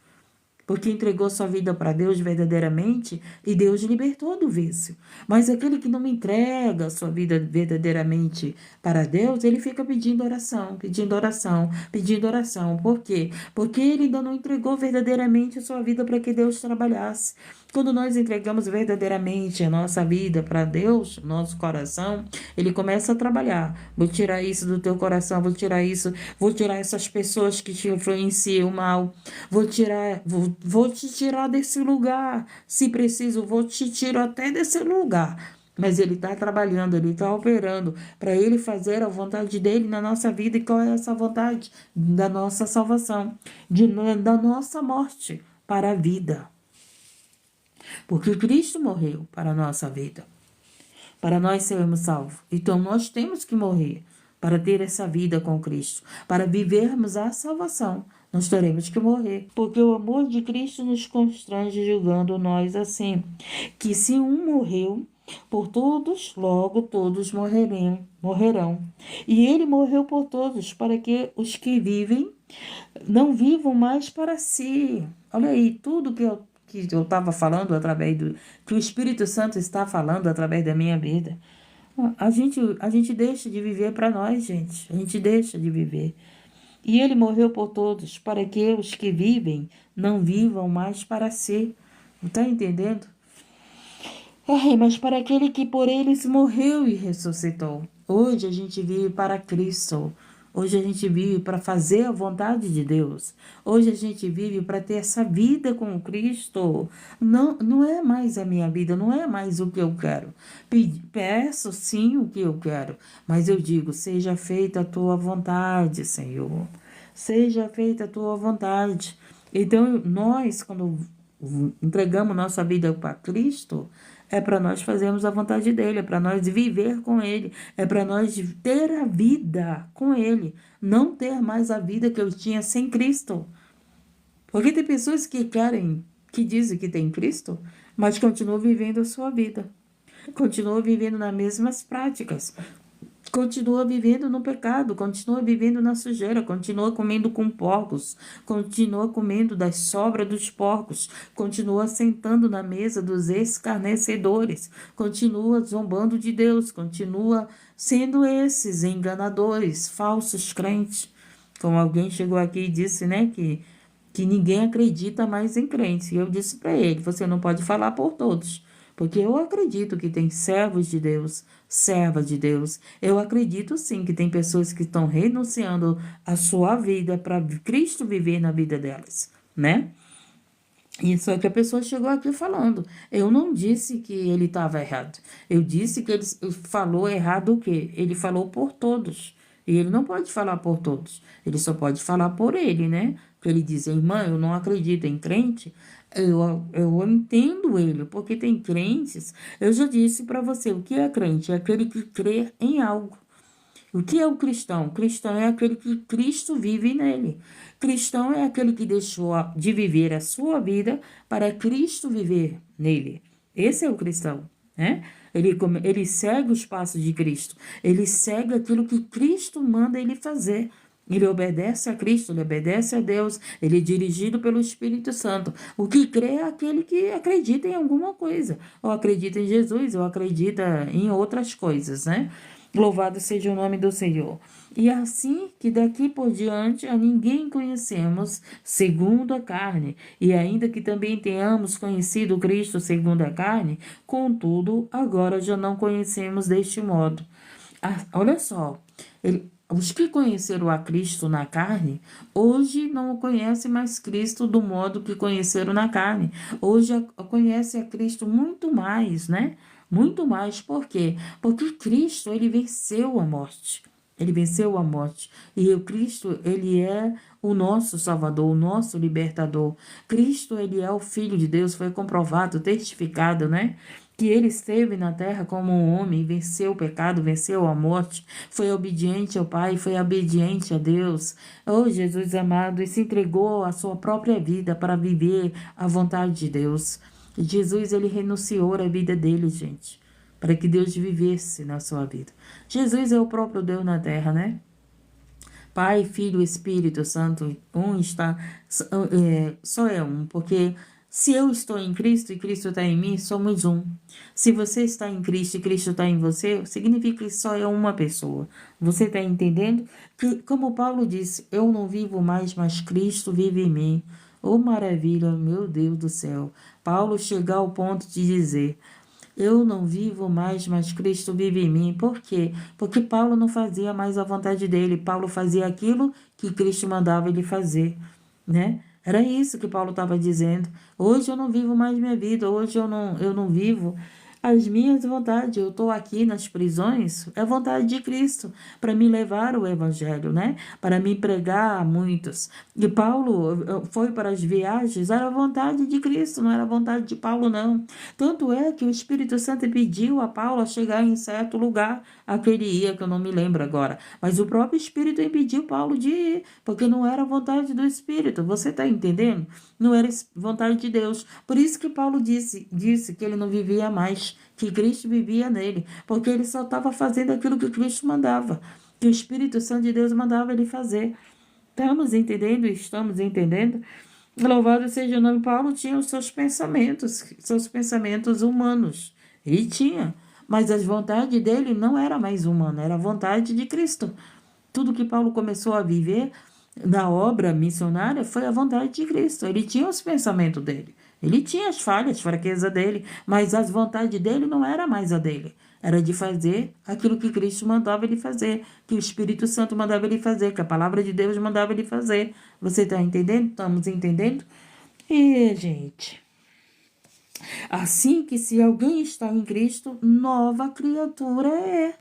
Porque entregou sua vida para Deus verdadeiramente e Deus libertou do vício. Mas aquele que não entrega sua vida verdadeiramente para Deus, ele fica pedindo oração, pedindo oração, pedindo oração. Por quê? Porque ele ainda não entregou verdadeiramente a sua vida para que Deus trabalhasse. Quando nós entregamos verdadeiramente a nossa vida para Deus, nosso coração, ele começa a trabalhar. Vou tirar isso do teu coração, vou tirar isso, vou tirar essas pessoas que te influenciam mal, vou te tirar desse lugar. Se preciso, vou te tirar até desse lugar. Mas ele está trabalhando, ele está operando para ele fazer a vontade dele na nossa vida. E qual é essa vontade? Da nossa salvação, da nossa morte para a vida. Porque Cristo morreu para a nossa vida, para nós sermos salvos. Então nós temos que morrer para ter essa vida com Cristo, para vivermos a salvação. Nós teremos que morrer, porque o amor de Cristo nos constrange, julgando nós assim, que se um morreu por todos, logo todos morrerão. E ele morreu por todos, para que os que vivem não vivam mais para si. Olha aí, tudo que eu estava falando através que o Espírito Santo está falando através da minha vida. A gente deixa de viver para nós, gente. A gente deixa de viver. E ele morreu por todos, para que os que vivem não vivam mais para si. Não está entendendo? Mas para aquele que por eles morreu e ressuscitou. Hoje a gente vive para Cristo. Hoje a gente vive para fazer a vontade de Deus. Hoje a gente vive para ter essa vida com Cristo. Não é mais a minha vida, não é mais o que eu quero. Peço sim o que eu quero, mas eu digo, seja feita a tua vontade, Senhor. Seja feita a tua vontade. Então, nós, quando entregamos nossa vida para Cristo, é para nós fazermos a vontade dele, é para nós viver com ele, é para nós ter a vida com ele, não ter mais a vida que eu tinha sem Cristo. Porque tem pessoas que dizem que tem Cristo, mas continuam vivendo a sua vida, continuam vivendo nas mesmas práticas, continua vivendo no pecado, continua vivendo na sujeira, continua comendo com porcos, continua comendo das sobras dos porcos, continua sentando na mesa dos escarnecedores, continua zombando de Deus, continua sendo esses enganadores, falsos crentes. Como alguém chegou aqui e disse, né, que ninguém acredita mais em crentes. E eu disse para ele, você não pode falar por todos. Porque eu acredito que tem servos de Deus, servas de Deus. Eu acredito sim que tem pessoas que estão renunciando a sua vida para Cristo viver na vida delas, né? E só que a pessoa chegou aqui falando. Eu não disse que ele estava errado. Eu disse que ele falou errado o quê? Ele falou por todos. E ele não pode falar por todos. Ele só pode falar por ele, né? Porque ele diz, irmã, eu não acredito em crente. Eu entendo ele, porque tem crentes. Eu já disse para você, o que é crente? É aquele que crê em algo. O que é o cristão? O cristão é aquele que Cristo vive nele. Cristão é aquele que deixou de viver a sua vida para Cristo viver nele. Esse é o cristão, né? Ele segue os passos de Cristo. Ele segue aquilo que Cristo manda ele fazer. Ele obedece a Cristo, ele obedece a Deus, ele é dirigido pelo Espírito Santo. O que crê é aquele que acredita em alguma coisa, ou acredita em Jesus, ou acredita em outras coisas, né? Louvado seja o nome do Senhor. E assim que daqui por diante a ninguém conhecemos segundo a carne, e ainda que também tenhamos conhecido Cristo segundo a carne, contudo, agora já não conhecemos deste modo. Olha só, Os que conheceram a Cristo na carne, hoje não conhecem mais Cristo do modo que conheceram na carne. Hoje conhecem a Cristo muito mais, né? Muito mais. Por quê? Porque Cristo, ele venceu a morte. Ele venceu a morte. E o Cristo, ele é o nosso Salvador, o nosso libertador. Cristo, ele é o Filho de Deus, foi comprovado, testificado, né? Que ele esteve na terra como um homem, venceu o pecado, venceu a morte, foi obediente ao Pai, foi obediente a Deus. Oh, Jesus amado, e se entregou a sua própria vida para viver a vontade de Deus. Jesus, ele renunciou à vida dele, gente, para que Deus vivesse na sua vida. Jesus é o próprio Deus na terra, né? Pai, Filho, Espírito Santo, só é um, porque se eu estou em Cristo e Cristo está em mim, somos um. Se você está em Cristo e Cristo está em você, significa que só é uma pessoa. Você está entendendo? Que, como Paulo disse, eu não vivo mais, mas Cristo vive em mim. Oh, maravilha, meu Deus do céu. Paulo chega ao ponto de dizer: eu não vivo mais, mas Cristo vive em mim. Por quê? Porque Paulo não fazia mais a vontade dele. Paulo fazia aquilo que Cristo mandava ele fazer, né? Era isso que Paulo estava dizendo. Hoje eu não vivo mais minha vida. Hoje eu não vivo as minhas vontades. Eu estou aqui nas prisões. É vontade de Cristo para me levar o evangelho, né? Para me pregar a muitos. E Paulo foi para as viagens. Era a vontade de Cristo, não era a vontade de Paulo, não. Tanto é que o Espírito Santo pediu a Paulo a chegar em certo lugar a que ele ia, que eu não me lembro agora. Mas o próprio Espírito impediu Paulo de ir, porque não era a vontade do Espírito. Você está entendendo? Não era vontade de Deus. Por isso que Paulo disse que ele não vivia mais, que Cristo vivia nele, porque ele só estava fazendo aquilo que Cristo mandava, que o Espírito Santo de Deus mandava ele fazer. Estamos entendendo? Estamos entendendo? Louvado seja o nome. Paulo tinha os seus pensamentos humanos. Ele tinha, mas a vontade dele não era mais humana, era a vontade de Cristo. Tudo que Paulo começou a viver na obra missionária foi a vontade de Cristo. Ele tinha os pensamentos dele, ele tinha as falhas, fraqueza dele, mas a vontade dele não era mais a dele. Era de fazer aquilo que Cristo mandava ele fazer, que o Espírito Santo mandava ele fazer, que a palavra de Deus mandava ele fazer. Você está entendendo? Estamos entendendo? E, gente, assim que se alguém está em Cristo, nova criatura é.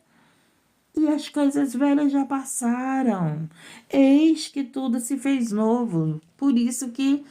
E as coisas velhas já passaram. Eis que tudo se fez novo. Por isso que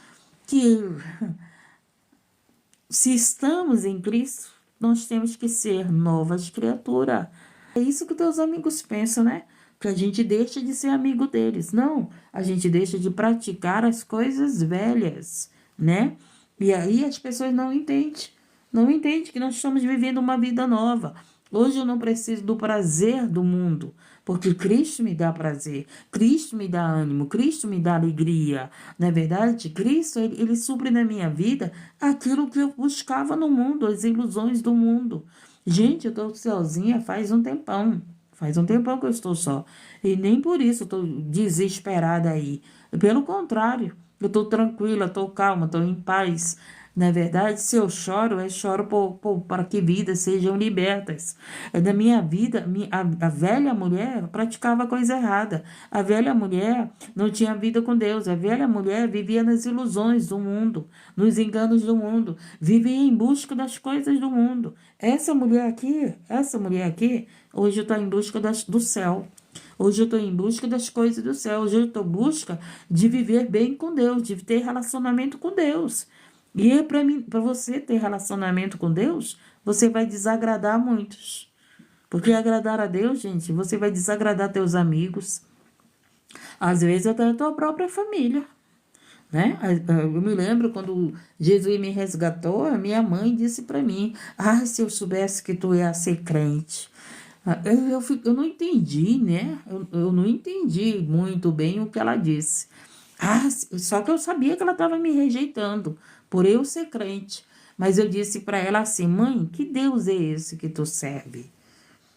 se estamos em Cristo, nós temos que ser novas criaturas. É isso que teus amigos pensam, né? Que a gente deixa de ser amigo deles. Não, a gente deixa de praticar as coisas velhas, né? E aí as pessoas não entendem. Não entendem que nós estamos vivendo uma vida nova. Hoje eu não preciso do prazer do mundo, porque Cristo me dá prazer, Cristo me dá ânimo, Cristo me dá alegria. Não é verdade? Cristo, ele supre na minha vida aquilo que eu buscava no mundo, as ilusões do mundo. Gente, eu estou sozinha faz um tempão. Faz um tempão que eu estou só. E nem por isso eu estou desesperada aí. Pelo contrário, eu estou tranquila, estou calma, estou em paz. Na verdade, se eu choro, eu choro para que vidas sejam libertas. Na minha vida, a velha mulher praticava coisa errada. A velha mulher não tinha vida com Deus. A velha mulher vivia nas ilusões do mundo, nos enganos do mundo. Vivia em busca das coisas do mundo. Essa mulher aqui, hoje está em busca do céu. Hoje eu estou em busca das coisas do céu. Hoje eu estou em busca de viver bem com Deus, de ter relacionamento com Deus. E para você ter relacionamento com Deus, você vai desagradar muitos. Porque agradar a Deus, gente, você vai desagradar teus amigos. Às vezes até a tua própria família, né? Eu me lembro quando Jesus me resgatou, a minha mãe disse para mim: ah, se eu soubesse que tu ia ser crente. Eu não entendi, né? Eu não entendi muito bem o que ela disse. Ah, só que eu sabia que ela estava me rejeitando por eu ser crente. Mas eu disse para ela assim: mãe, que Deus é esse que tu serve?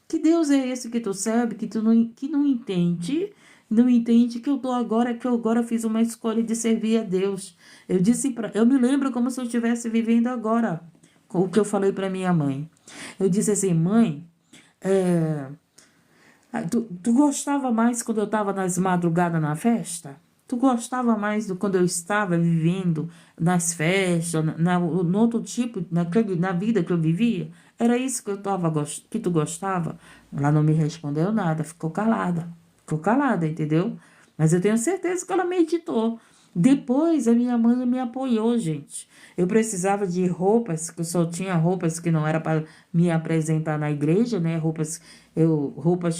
Que Deus é esse que tu serve, que não entende? Não entende que eu agora fiz uma escolha de servir a Deus. Eu me lembro como se eu estivesse vivendo agora o que eu falei para minha mãe. Eu disse assim: mãe, Tu gostava mais quando eu estava nas madrugadas na festa? Tu gostava mais do quando eu estava vivendo nas festas, no outro tipo, na vida que eu vivia? Era isso que que tu gostava? Ela não me respondeu nada, ficou calada. Ficou calada, entendeu? Mas eu tenho certeza que ela meditou. Depois a minha mãe me apoiou, gente. Eu precisava de roupas, que eu só tinha roupas que não era para me apresentar na igreja, né? Roupas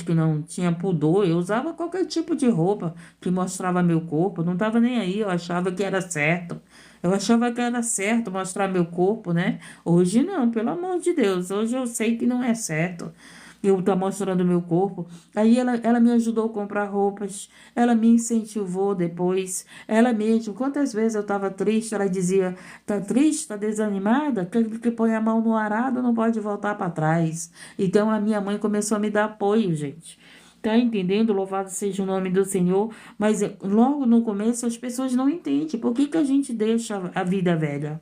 que não tinha pudor. Eu usava qualquer tipo de roupa que mostrava meu corpo. Não estava nem aí, eu achava que era certo. Eu achava que era certo mostrar meu corpo, né? Hoje não, pelo amor de Deus. Hoje eu sei que não é certo eu estar mostrando meu corpo. Aí ela me ajudou a comprar roupas, ela me incentivou depois, ela mesma, quantas vezes eu estava triste, ela dizia, tá triste, tá desanimada? Aquele que põe a mão no arado não pode voltar para trás. Então a minha mãe começou a me dar apoio, gente. Tá entendendo? Louvado seja o nome do Senhor. Mas logo no começo as pessoas não entendem. Por que que a gente deixa a vida velha?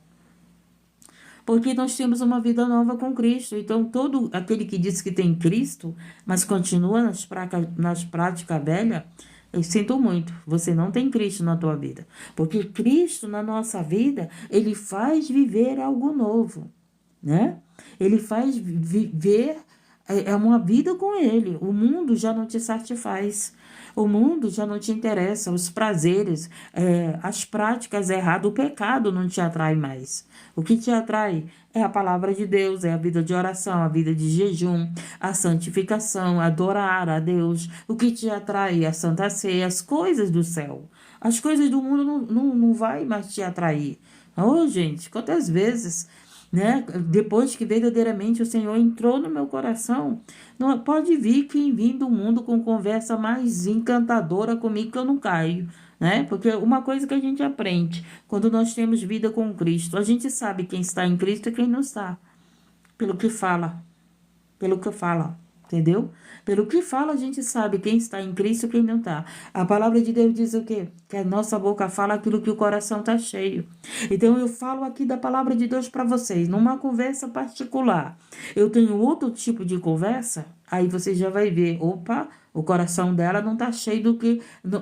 Porque nós temos uma vida nova com Cristo. Então, todo aquele que diz que tem Cristo, mas continua nas práticas velhas, eu sinto muito, você não tem Cristo na tua vida. Porque Cristo na nossa vida, ele faz viver algo novo, né? Ele faz viver uma vida com ele. O mundo já não te satisfaz. O mundo já não te interessa. Os prazeres, as práticas erradas, o pecado não te atrai mais. O que te atrai é a palavra de Deus, é a vida de oração, a vida de jejum, a santificação, adorar a Deus. O que te atrai é a Santa Ceia, as coisas do céu. As coisas do mundo não vai mais te atrair. Oh, gente, quantas vezes, né? Depois que verdadeiramente o Senhor entrou no meu coração, não pode vir quem vem do mundo com conversa mais encantadora comigo que eu não caio, né? Porque uma coisa que a gente aprende quando nós temos vida com Cristo, a gente sabe quem está em Cristo e quem não está, pelo que fala, pelo que fala. Entendeu? Pelo que fala, a gente sabe quem está em Cristo e quem não está. A palavra de Deus diz o quê? Que a nossa boca fala aquilo que o coração está cheio. Então, eu falo aqui da palavra de Deus para vocês, numa conversa particular. Eu tenho outro tipo de conversa, aí você já vai ver, opa, o coração dela não está cheio do que...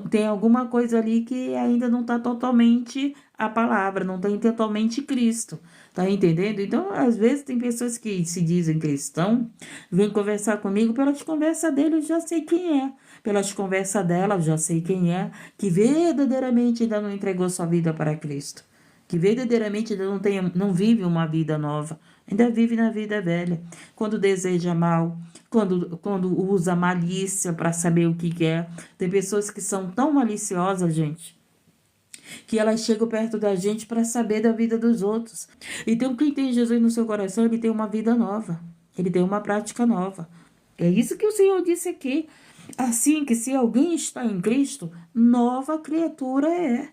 Tem alguma coisa ali que ainda não está totalmente a palavra, não tem totalmente Cristo. Tá entendendo? Então, às vezes, tem pessoas que se dizem cristão, vêm conversar comigo, pelas conversas dele eu já sei quem é. Pelas conversas dela eu já sei quem é, que verdadeiramente ainda não entregou sua vida para Cristo. Que verdadeiramente ainda não vive uma vida nova. Ainda vive na vida velha. Quando deseja mal, quando usa malícia para saber o que é. Tem pessoas que são tão maliciosas, gente, que elas chegam perto da gente para saber da vida dos outros. Então, quem tem Jesus no seu coração, ele tem uma vida nova. Ele tem uma prática nova. É isso que o Senhor disse aqui. Assim que se alguém está em Cristo, nova criatura é.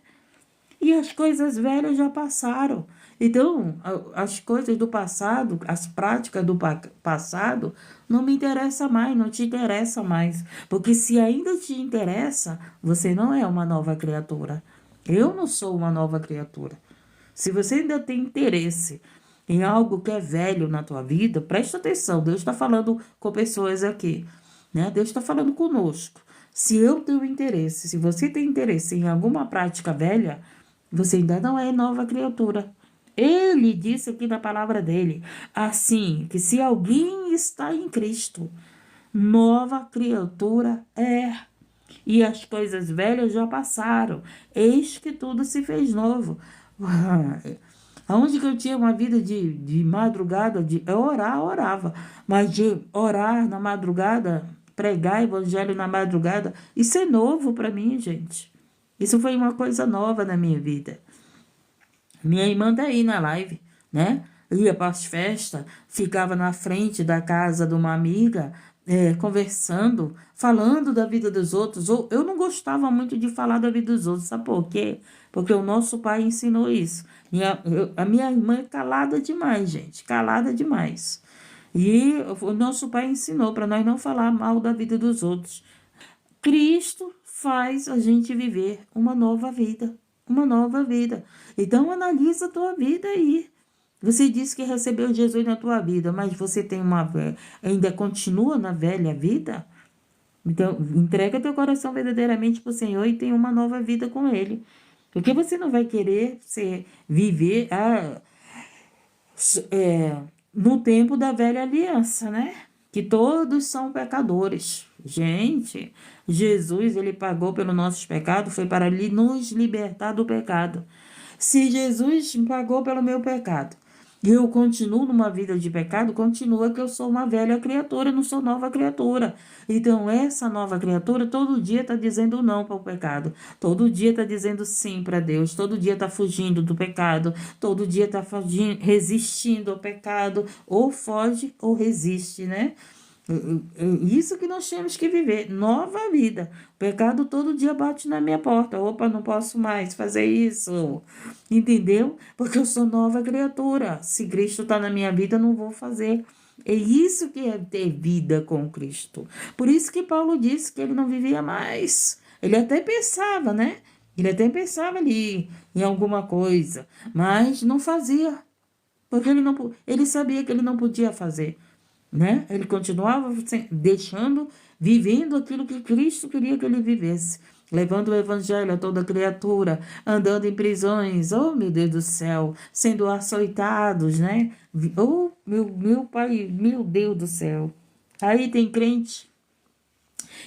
E as coisas velhas já passaram. Então, as coisas do passado, as práticas do passado, não me interessa mais, não te interessa mais. Porque se ainda te interessa, você não é uma nova criatura. Eu não sou uma nova criatura. Se você ainda tem interesse em algo que é velho na tua vida, presta atenção. Deus está falando com pessoas aqui, né? Deus está falando conosco. Se eu tenho interesse, se você tem interesse em alguma prática velha, você ainda não é nova criatura. Ele disse aqui na palavra dele, assim, que se alguém está em Cristo, nova criatura é. E as coisas velhas já passaram. Eis que tudo se fez novo. Aonde que eu tinha uma vida de madrugada, de orar, orava. Mas de orar na madrugada, pregar evangelho na madrugada, isso é novo para mim, gente. Isso foi uma coisa nova na minha vida. Minha irmã tá aí na live, né? Ia para as festas, ficava na frente da casa de uma amiga, conversando, falando da vida dos outros. Eu não gostava muito de falar da vida dos outros, sabe por quê? Porque o nosso pai ensinou isso. A minha irmã é calada demais, gente, calada demais. E o nosso pai ensinou para nós não falar mal da vida dos outros. Cristo faz a gente viver uma nova vida. Uma nova vida. Então, analisa a tua vida aí. Você disse que recebeu Jesus na tua vida, mas você tem ainda continua na velha vida? Então, entrega teu coração verdadeiramente para o Senhor e tenha uma nova vida com Ele. Porque você não vai querer viver no tempo da velha aliança, né? Que todos são pecadores. Gente, Jesus, ele pagou pelos nossos pecados, foi para nos libertar do pecado. Se Jesus pagou pelo meu pecado e eu continuo numa vida de pecado, continua que eu sou uma velha criatura, não sou nova criatura. Então, essa nova criatura todo dia está dizendo não para o pecado, todo dia está dizendo sim para Deus, todo dia está fugindo do pecado, todo dia está resistindo ao pecado, ou foge ou resiste, né? Isso que nós temos que viver, nova vida. O pecado todo dia bate na minha porta. Opa, não posso mais fazer isso. Entendeu? Porque eu sou nova criatura. Se Cristo está na minha vida, eu não vou fazer. É isso que é ter vida com Cristo. Por isso que Paulo disse que ele não vivia mais. Ele até pensava, né? Ele até pensava ali em alguma coisa, mas não fazia. Porque ele sabia que ele não podia fazer, né? Ele continuava deixando, vivendo aquilo que Cristo queria que ele vivesse, levando o evangelho a toda criatura, andando em prisões, oh meu Deus do céu, sendo açoitados, né? Oh meu pai, meu Deus do céu. Aí tem crente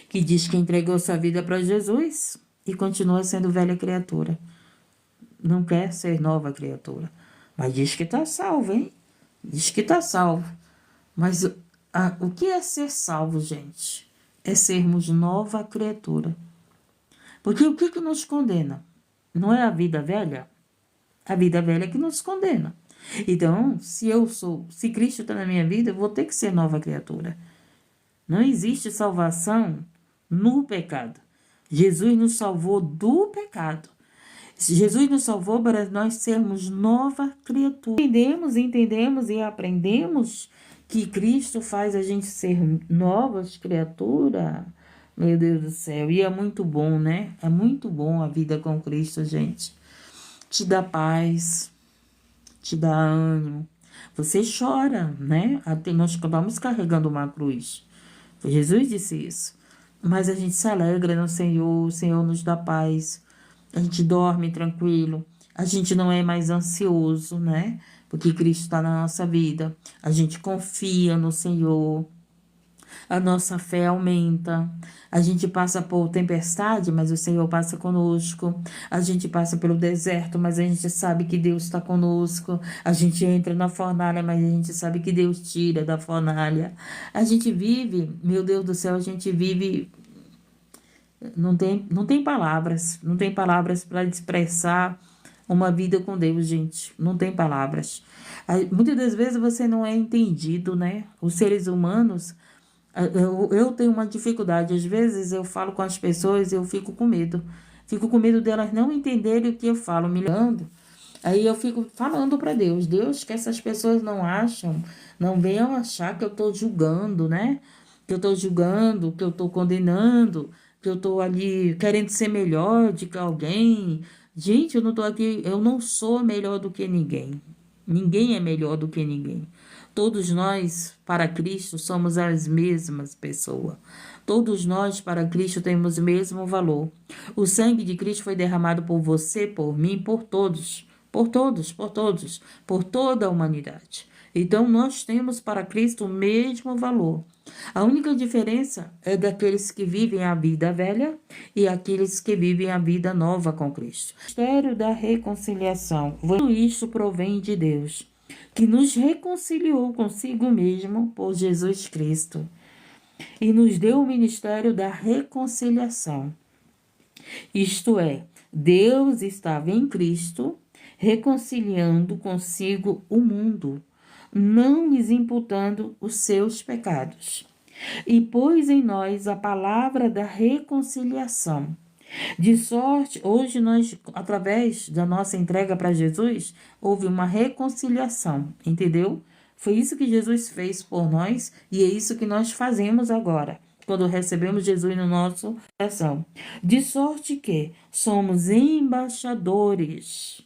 que diz que entregou sua vida para Jesus e continua sendo velha criatura, não quer ser nova criatura, mas diz que está salvo, hein? Diz que está salvo. Mas o que é ser salvo, gente? É sermos nova criatura. Porque o que nos condena? Não é a vida velha? A vida velha é que nos condena. Então, se Cristo está na minha vida, eu vou ter que ser nova criatura. Não existe salvação no pecado. Jesus nos salvou do pecado. Jesus nos salvou para nós sermos nova criatura. Entendemos e aprendemos que Cristo faz a gente ser novas criaturas. Meu Deus do céu. E é muito bom, né? É muito bom a vida com Cristo, gente. Te dá paz, te dá ânimo. Você chora, né? Até nós vamos carregando uma cruz. Jesus disse isso. Mas a gente se alegra no Senhor, o Senhor nos dá paz. A gente dorme tranquilo, a gente não é mais ansioso, né? Porque Cristo está na nossa vida. A gente confia no Senhor, a nossa fé aumenta. A gente passa por tempestade, mas o Senhor passa conosco. A gente passa pelo deserto, mas a gente sabe que Deus está conosco. A gente entra na fornalha, mas a gente sabe que Deus tira da fornalha. A gente vive, meu Deus do céu, a gente vive. Não tem palavras para expressar uma vida com Deus, gente. Não tem palavras. Muitas das vezes você não é entendido, né? Os seres humanos, eu tenho uma dificuldade. Às vezes eu falo com as pessoas e eu fico com medo. Fico com medo delas não entenderem o que eu falo, me ligando. Aí eu fico falando para Deus, Deus, que essas pessoas não venham achar que eu estou julgando, né? Que eu estou julgando, que eu estou condenando, que eu estou ali querendo ser melhor do que alguém. Gente, eu não estou aqui, eu não sou melhor do que ninguém. Ninguém é melhor do que ninguém. Todos nós, para Cristo, somos as mesmas pessoas. Todos nós, para Cristo, temos o mesmo valor. O sangue de Cristo foi derramado por você, por mim, por todos. Por todos, por todos, por toda a humanidade. Então, nós temos para Cristo o mesmo valor. A única diferença é daqueles que vivem a vida velha e aqueles que vivem a vida nova com Cristo. O mistério da reconciliação. Tudo isso provém de Deus, que nos reconciliou consigo mesmo por Jesus Cristo e nos deu o ministério da reconciliação. Isto é, Deus estava em Cristo reconciliando consigo o mundo, não lhes imputando os seus pecados. E pôs em nós a palavra da reconciliação. De sorte, hoje nós, através da nossa entrega para Jesus, houve uma reconciliação, entendeu? Foi isso que Jesus fez por nós e é isso que nós fazemos agora, quando recebemos Jesus no nosso coração. De sorte que somos embaixadores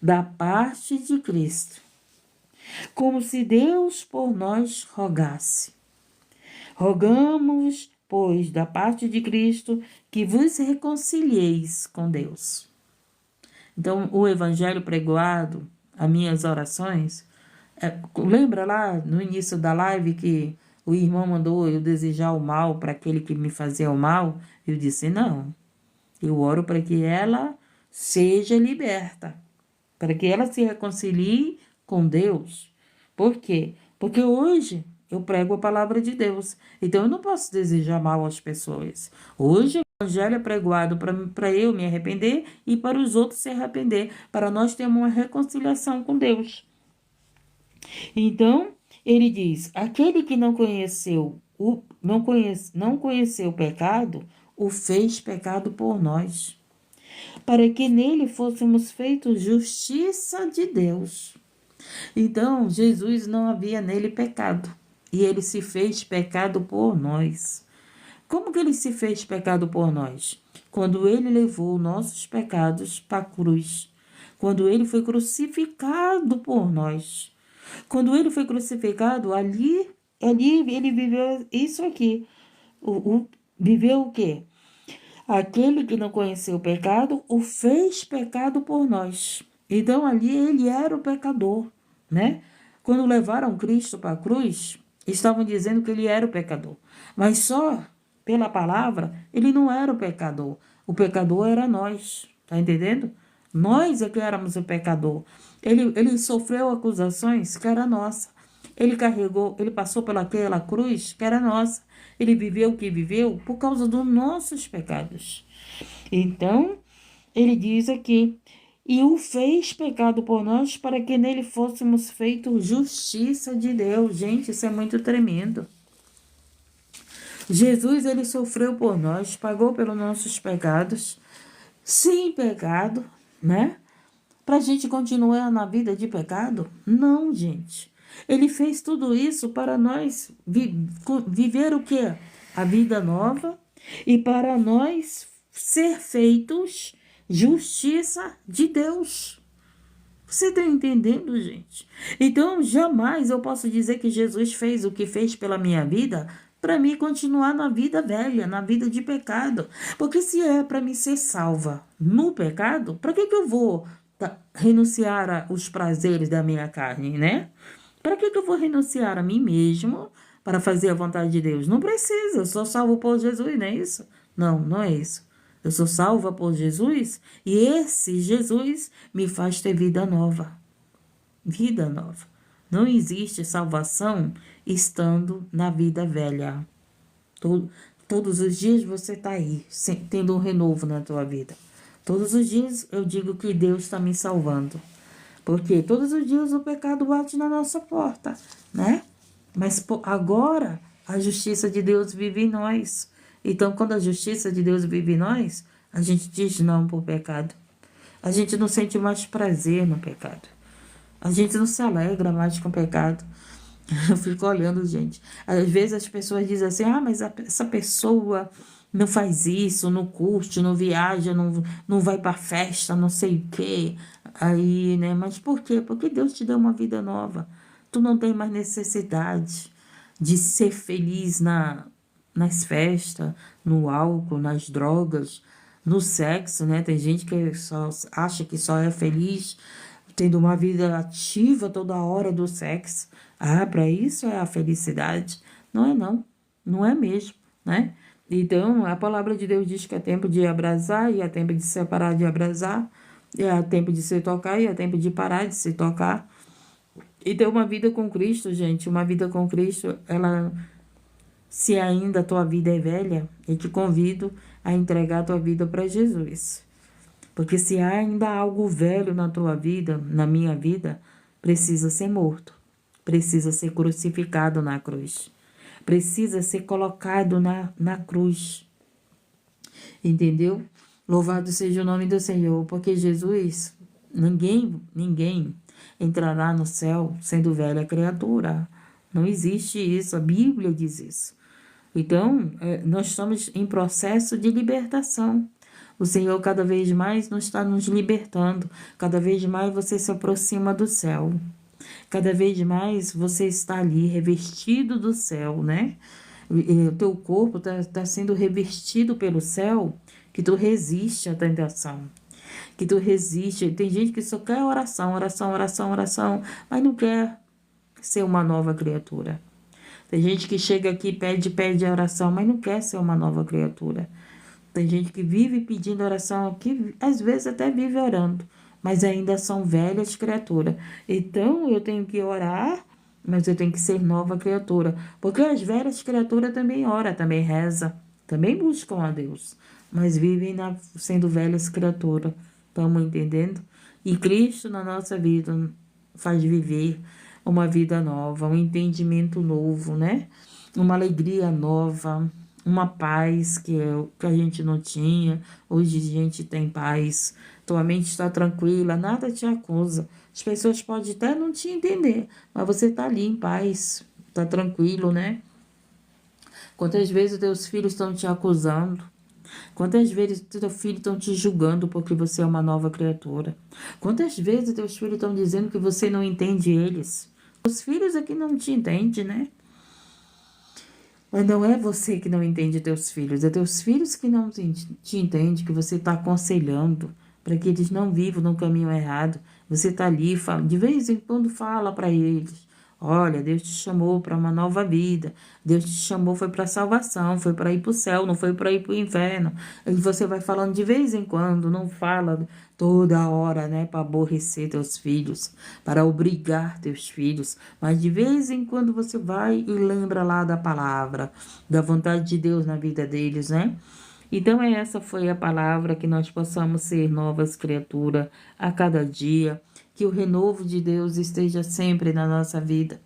da parte de Cristo, como se Deus por nós rogasse. Rogamos, pois, da parte de Cristo, que vos reconcilieis com Deus. Então, o evangelho pregoado, as minhas orações, lembra lá no início da live que o irmão mandou eu desejar o mal para aquele que me fazia o mal? Eu disse, não, eu oro para que ela seja liberta, para que ela se reconcilie com Deus. Por quê? Porque hoje eu prego a palavra de Deus, então eu não posso desejar mal às pessoas. Hoje o evangelho é pregoado para eu me arrepender e para os outros se arrepender, para nós termos uma reconciliação com Deus. Então, ele diz, aquele que não conheceu o pecado, o fez pecado por nós, para que nele fôssemos feitos justiça de Deus. Então, Jesus não havia nele pecado, e ele se fez pecado por nós. Como que ele se fez pecado por nós? Quando ele levou nossos pecados para a cruz, quando ele foi crucificado por nós. Quando ele foi crucificado, ali ele viveu isso aqui. Viveu o quê? Aquele que não conheceu o pecado, o fez pecado por nós. Então, ali ele era o pecador, né? Quando levaram Cristo para a cruz, estavam dizendo que ele era o pecador. Mas só pela palavra, ele não era o pecador. O pecador era nós, tá entendendo? Nós é que éramos o pecador. Ele sofreu acusações que era nossa. Ele passou pelaquela cruz que era nossa. Ele viveu o que viveu por causa dos nossos pecados. Então, ele diz aqui, e o fez pecado por nós para que nele fôssemos feitos justiça de Deus. Gente, isso é muito tremendo. Jesus, ele sofreu por nós, pagou pelos nossos pecados, sem pecado, né? Para a gente continuar na vida de pecado? Não, gente. Ele fez tudo isso para nós viver o quê? A vida nova e para nós ser feitos justiça de Deus. Você está entendendo, gente? Então, jamais eu posso dizer que Jesus fez o que fez pela minha vida para mim continuar na vida velha, na vida de pecado. Porque se é para mim ser salva no pecado, para que eu vou renunciar aos prazeres da minha carne, né? Para que eu vou renunciar a mim mesmo para fazer a vontade de Deus? Não precisa, eu sou salvo por Jesus, não é isso? Não, não é isso. Eu sou salva por Jesus e esse Jesus me faz ter vida nova. Vida nova. Não existe salvação estando na vida velha. Todos os dias você está aí, tendo um renovo na tua vida. Todos os dias eu digo que Deus está me salvando. Porque todos os dias o pecado bate na nossa porta, né? Mas agora a justiça de Deus vive em nós. Então, quando a justiça de Deus vive em nós, a gente diz não para o pecado. A gente não sente mais prazer no pecado. A gente não se alegra mais com o pecado. Eu fico olhando, gente. Às vezes as pessoas dizem assim, mas essa pessoa não faz isso, não curte, não viaja, não vai para festa, não sei o quê. Aí, né? Mas por quê? Porque Deus te deu uma vida nova. Tu não tem mais necessidade de ser feliz nas festas, no álcool, nas drogas, no sexo, né? Tem gente que só acha que só é feliz tendo uma vida ativa toda hora do sexo. Para isso é a felicidade. Não é não. Não é mesmo, né? Então, a palavra de Deus diz que é tempo de abrasar e é tempo de separar de abrasar. É tempo de se tocar e é tempo de parar de se tocar. E ter uma vida com Cristo, gente. Uma vida com Cristo, se ainda a tua vida é velha, eu te convido a entregar a tua vida para Jesus. Porque se há ainda algo velho na tua vida, na minha vida, precisa ser morto. Precisa ser crucificado na cruz. Precisa ser colocado na cruz. Entendeu? Louvado seja o nome do Senhor, porque Jesus, ninguém entrará no céu sendo velha criatura. Não existe isso, a Bíblia diz isso. Então, nós estamos em processo de libertação. O Senhor cada vez mais está nos libertando. Cada vez mais você se aproxima do céu. Cada vez mais você está ali revestido do céu, né? o teu corpo tá sendo revestido pelo céu, que tu resiste à tentação, que tu resiste. Tem gente que só quer oração, oração, oração, oração, mas não quer ser uma nova criatura. Tem gente que chega aqui, pede oração, mas não quer ser uma nova criatura. Tem gente que vive pedindo oração, que às vezes até vive orando, mas ainda são velhas criaturas. Então eu tenho que orar, mas eu tenho que ser nova criatura. Porque as velhas criaturas também oram, também reza, também buscam a Deus, mas vivem sendo velhas criaturas. Estamos entendendo? E Cristo na nossa vida faz viver uma vida nova, um entendimento novo, né? Uma alegria nova, uma paz que a gente não tinha. Hoje a gente tem paz, tua mente está tranquila, nada te acusa. As pessoas podem até não te entender, mas você está ali em paz, está tranquilo, né? Quantas vezes teus filhos estão te acusando? Quantas vezes teus filhos estão te julgando porque você é uma nova criatura? Quantas vezes teus filhos estão dizendo que você não entende eles? Os filhos é que não te entendem, né? Mas não é você que não entende teus filhos, é teus filhos que não te entendem, que você está aconselhando para que eles não vivam no caminho errado. Você está ali, de vez em quando fala para eles: olha, Deus te chamou para uma nova vida. Deus te chamou foi para salvação, foi para ir para o céu, não foi para ir para o inferno. E você vai falando de vez em quando, não fala toda hora, né, para aborrecer teus filhos, para obrigar teus filhos. Mas de vez em quando você vai e lembra lá da palavra, da vontade de Deus na vida deles, né? Então, essa foi a palavra, que nós possamos ser novas criaturas a cada dia, que o renovo de Deus esteja sempre na nossa vida.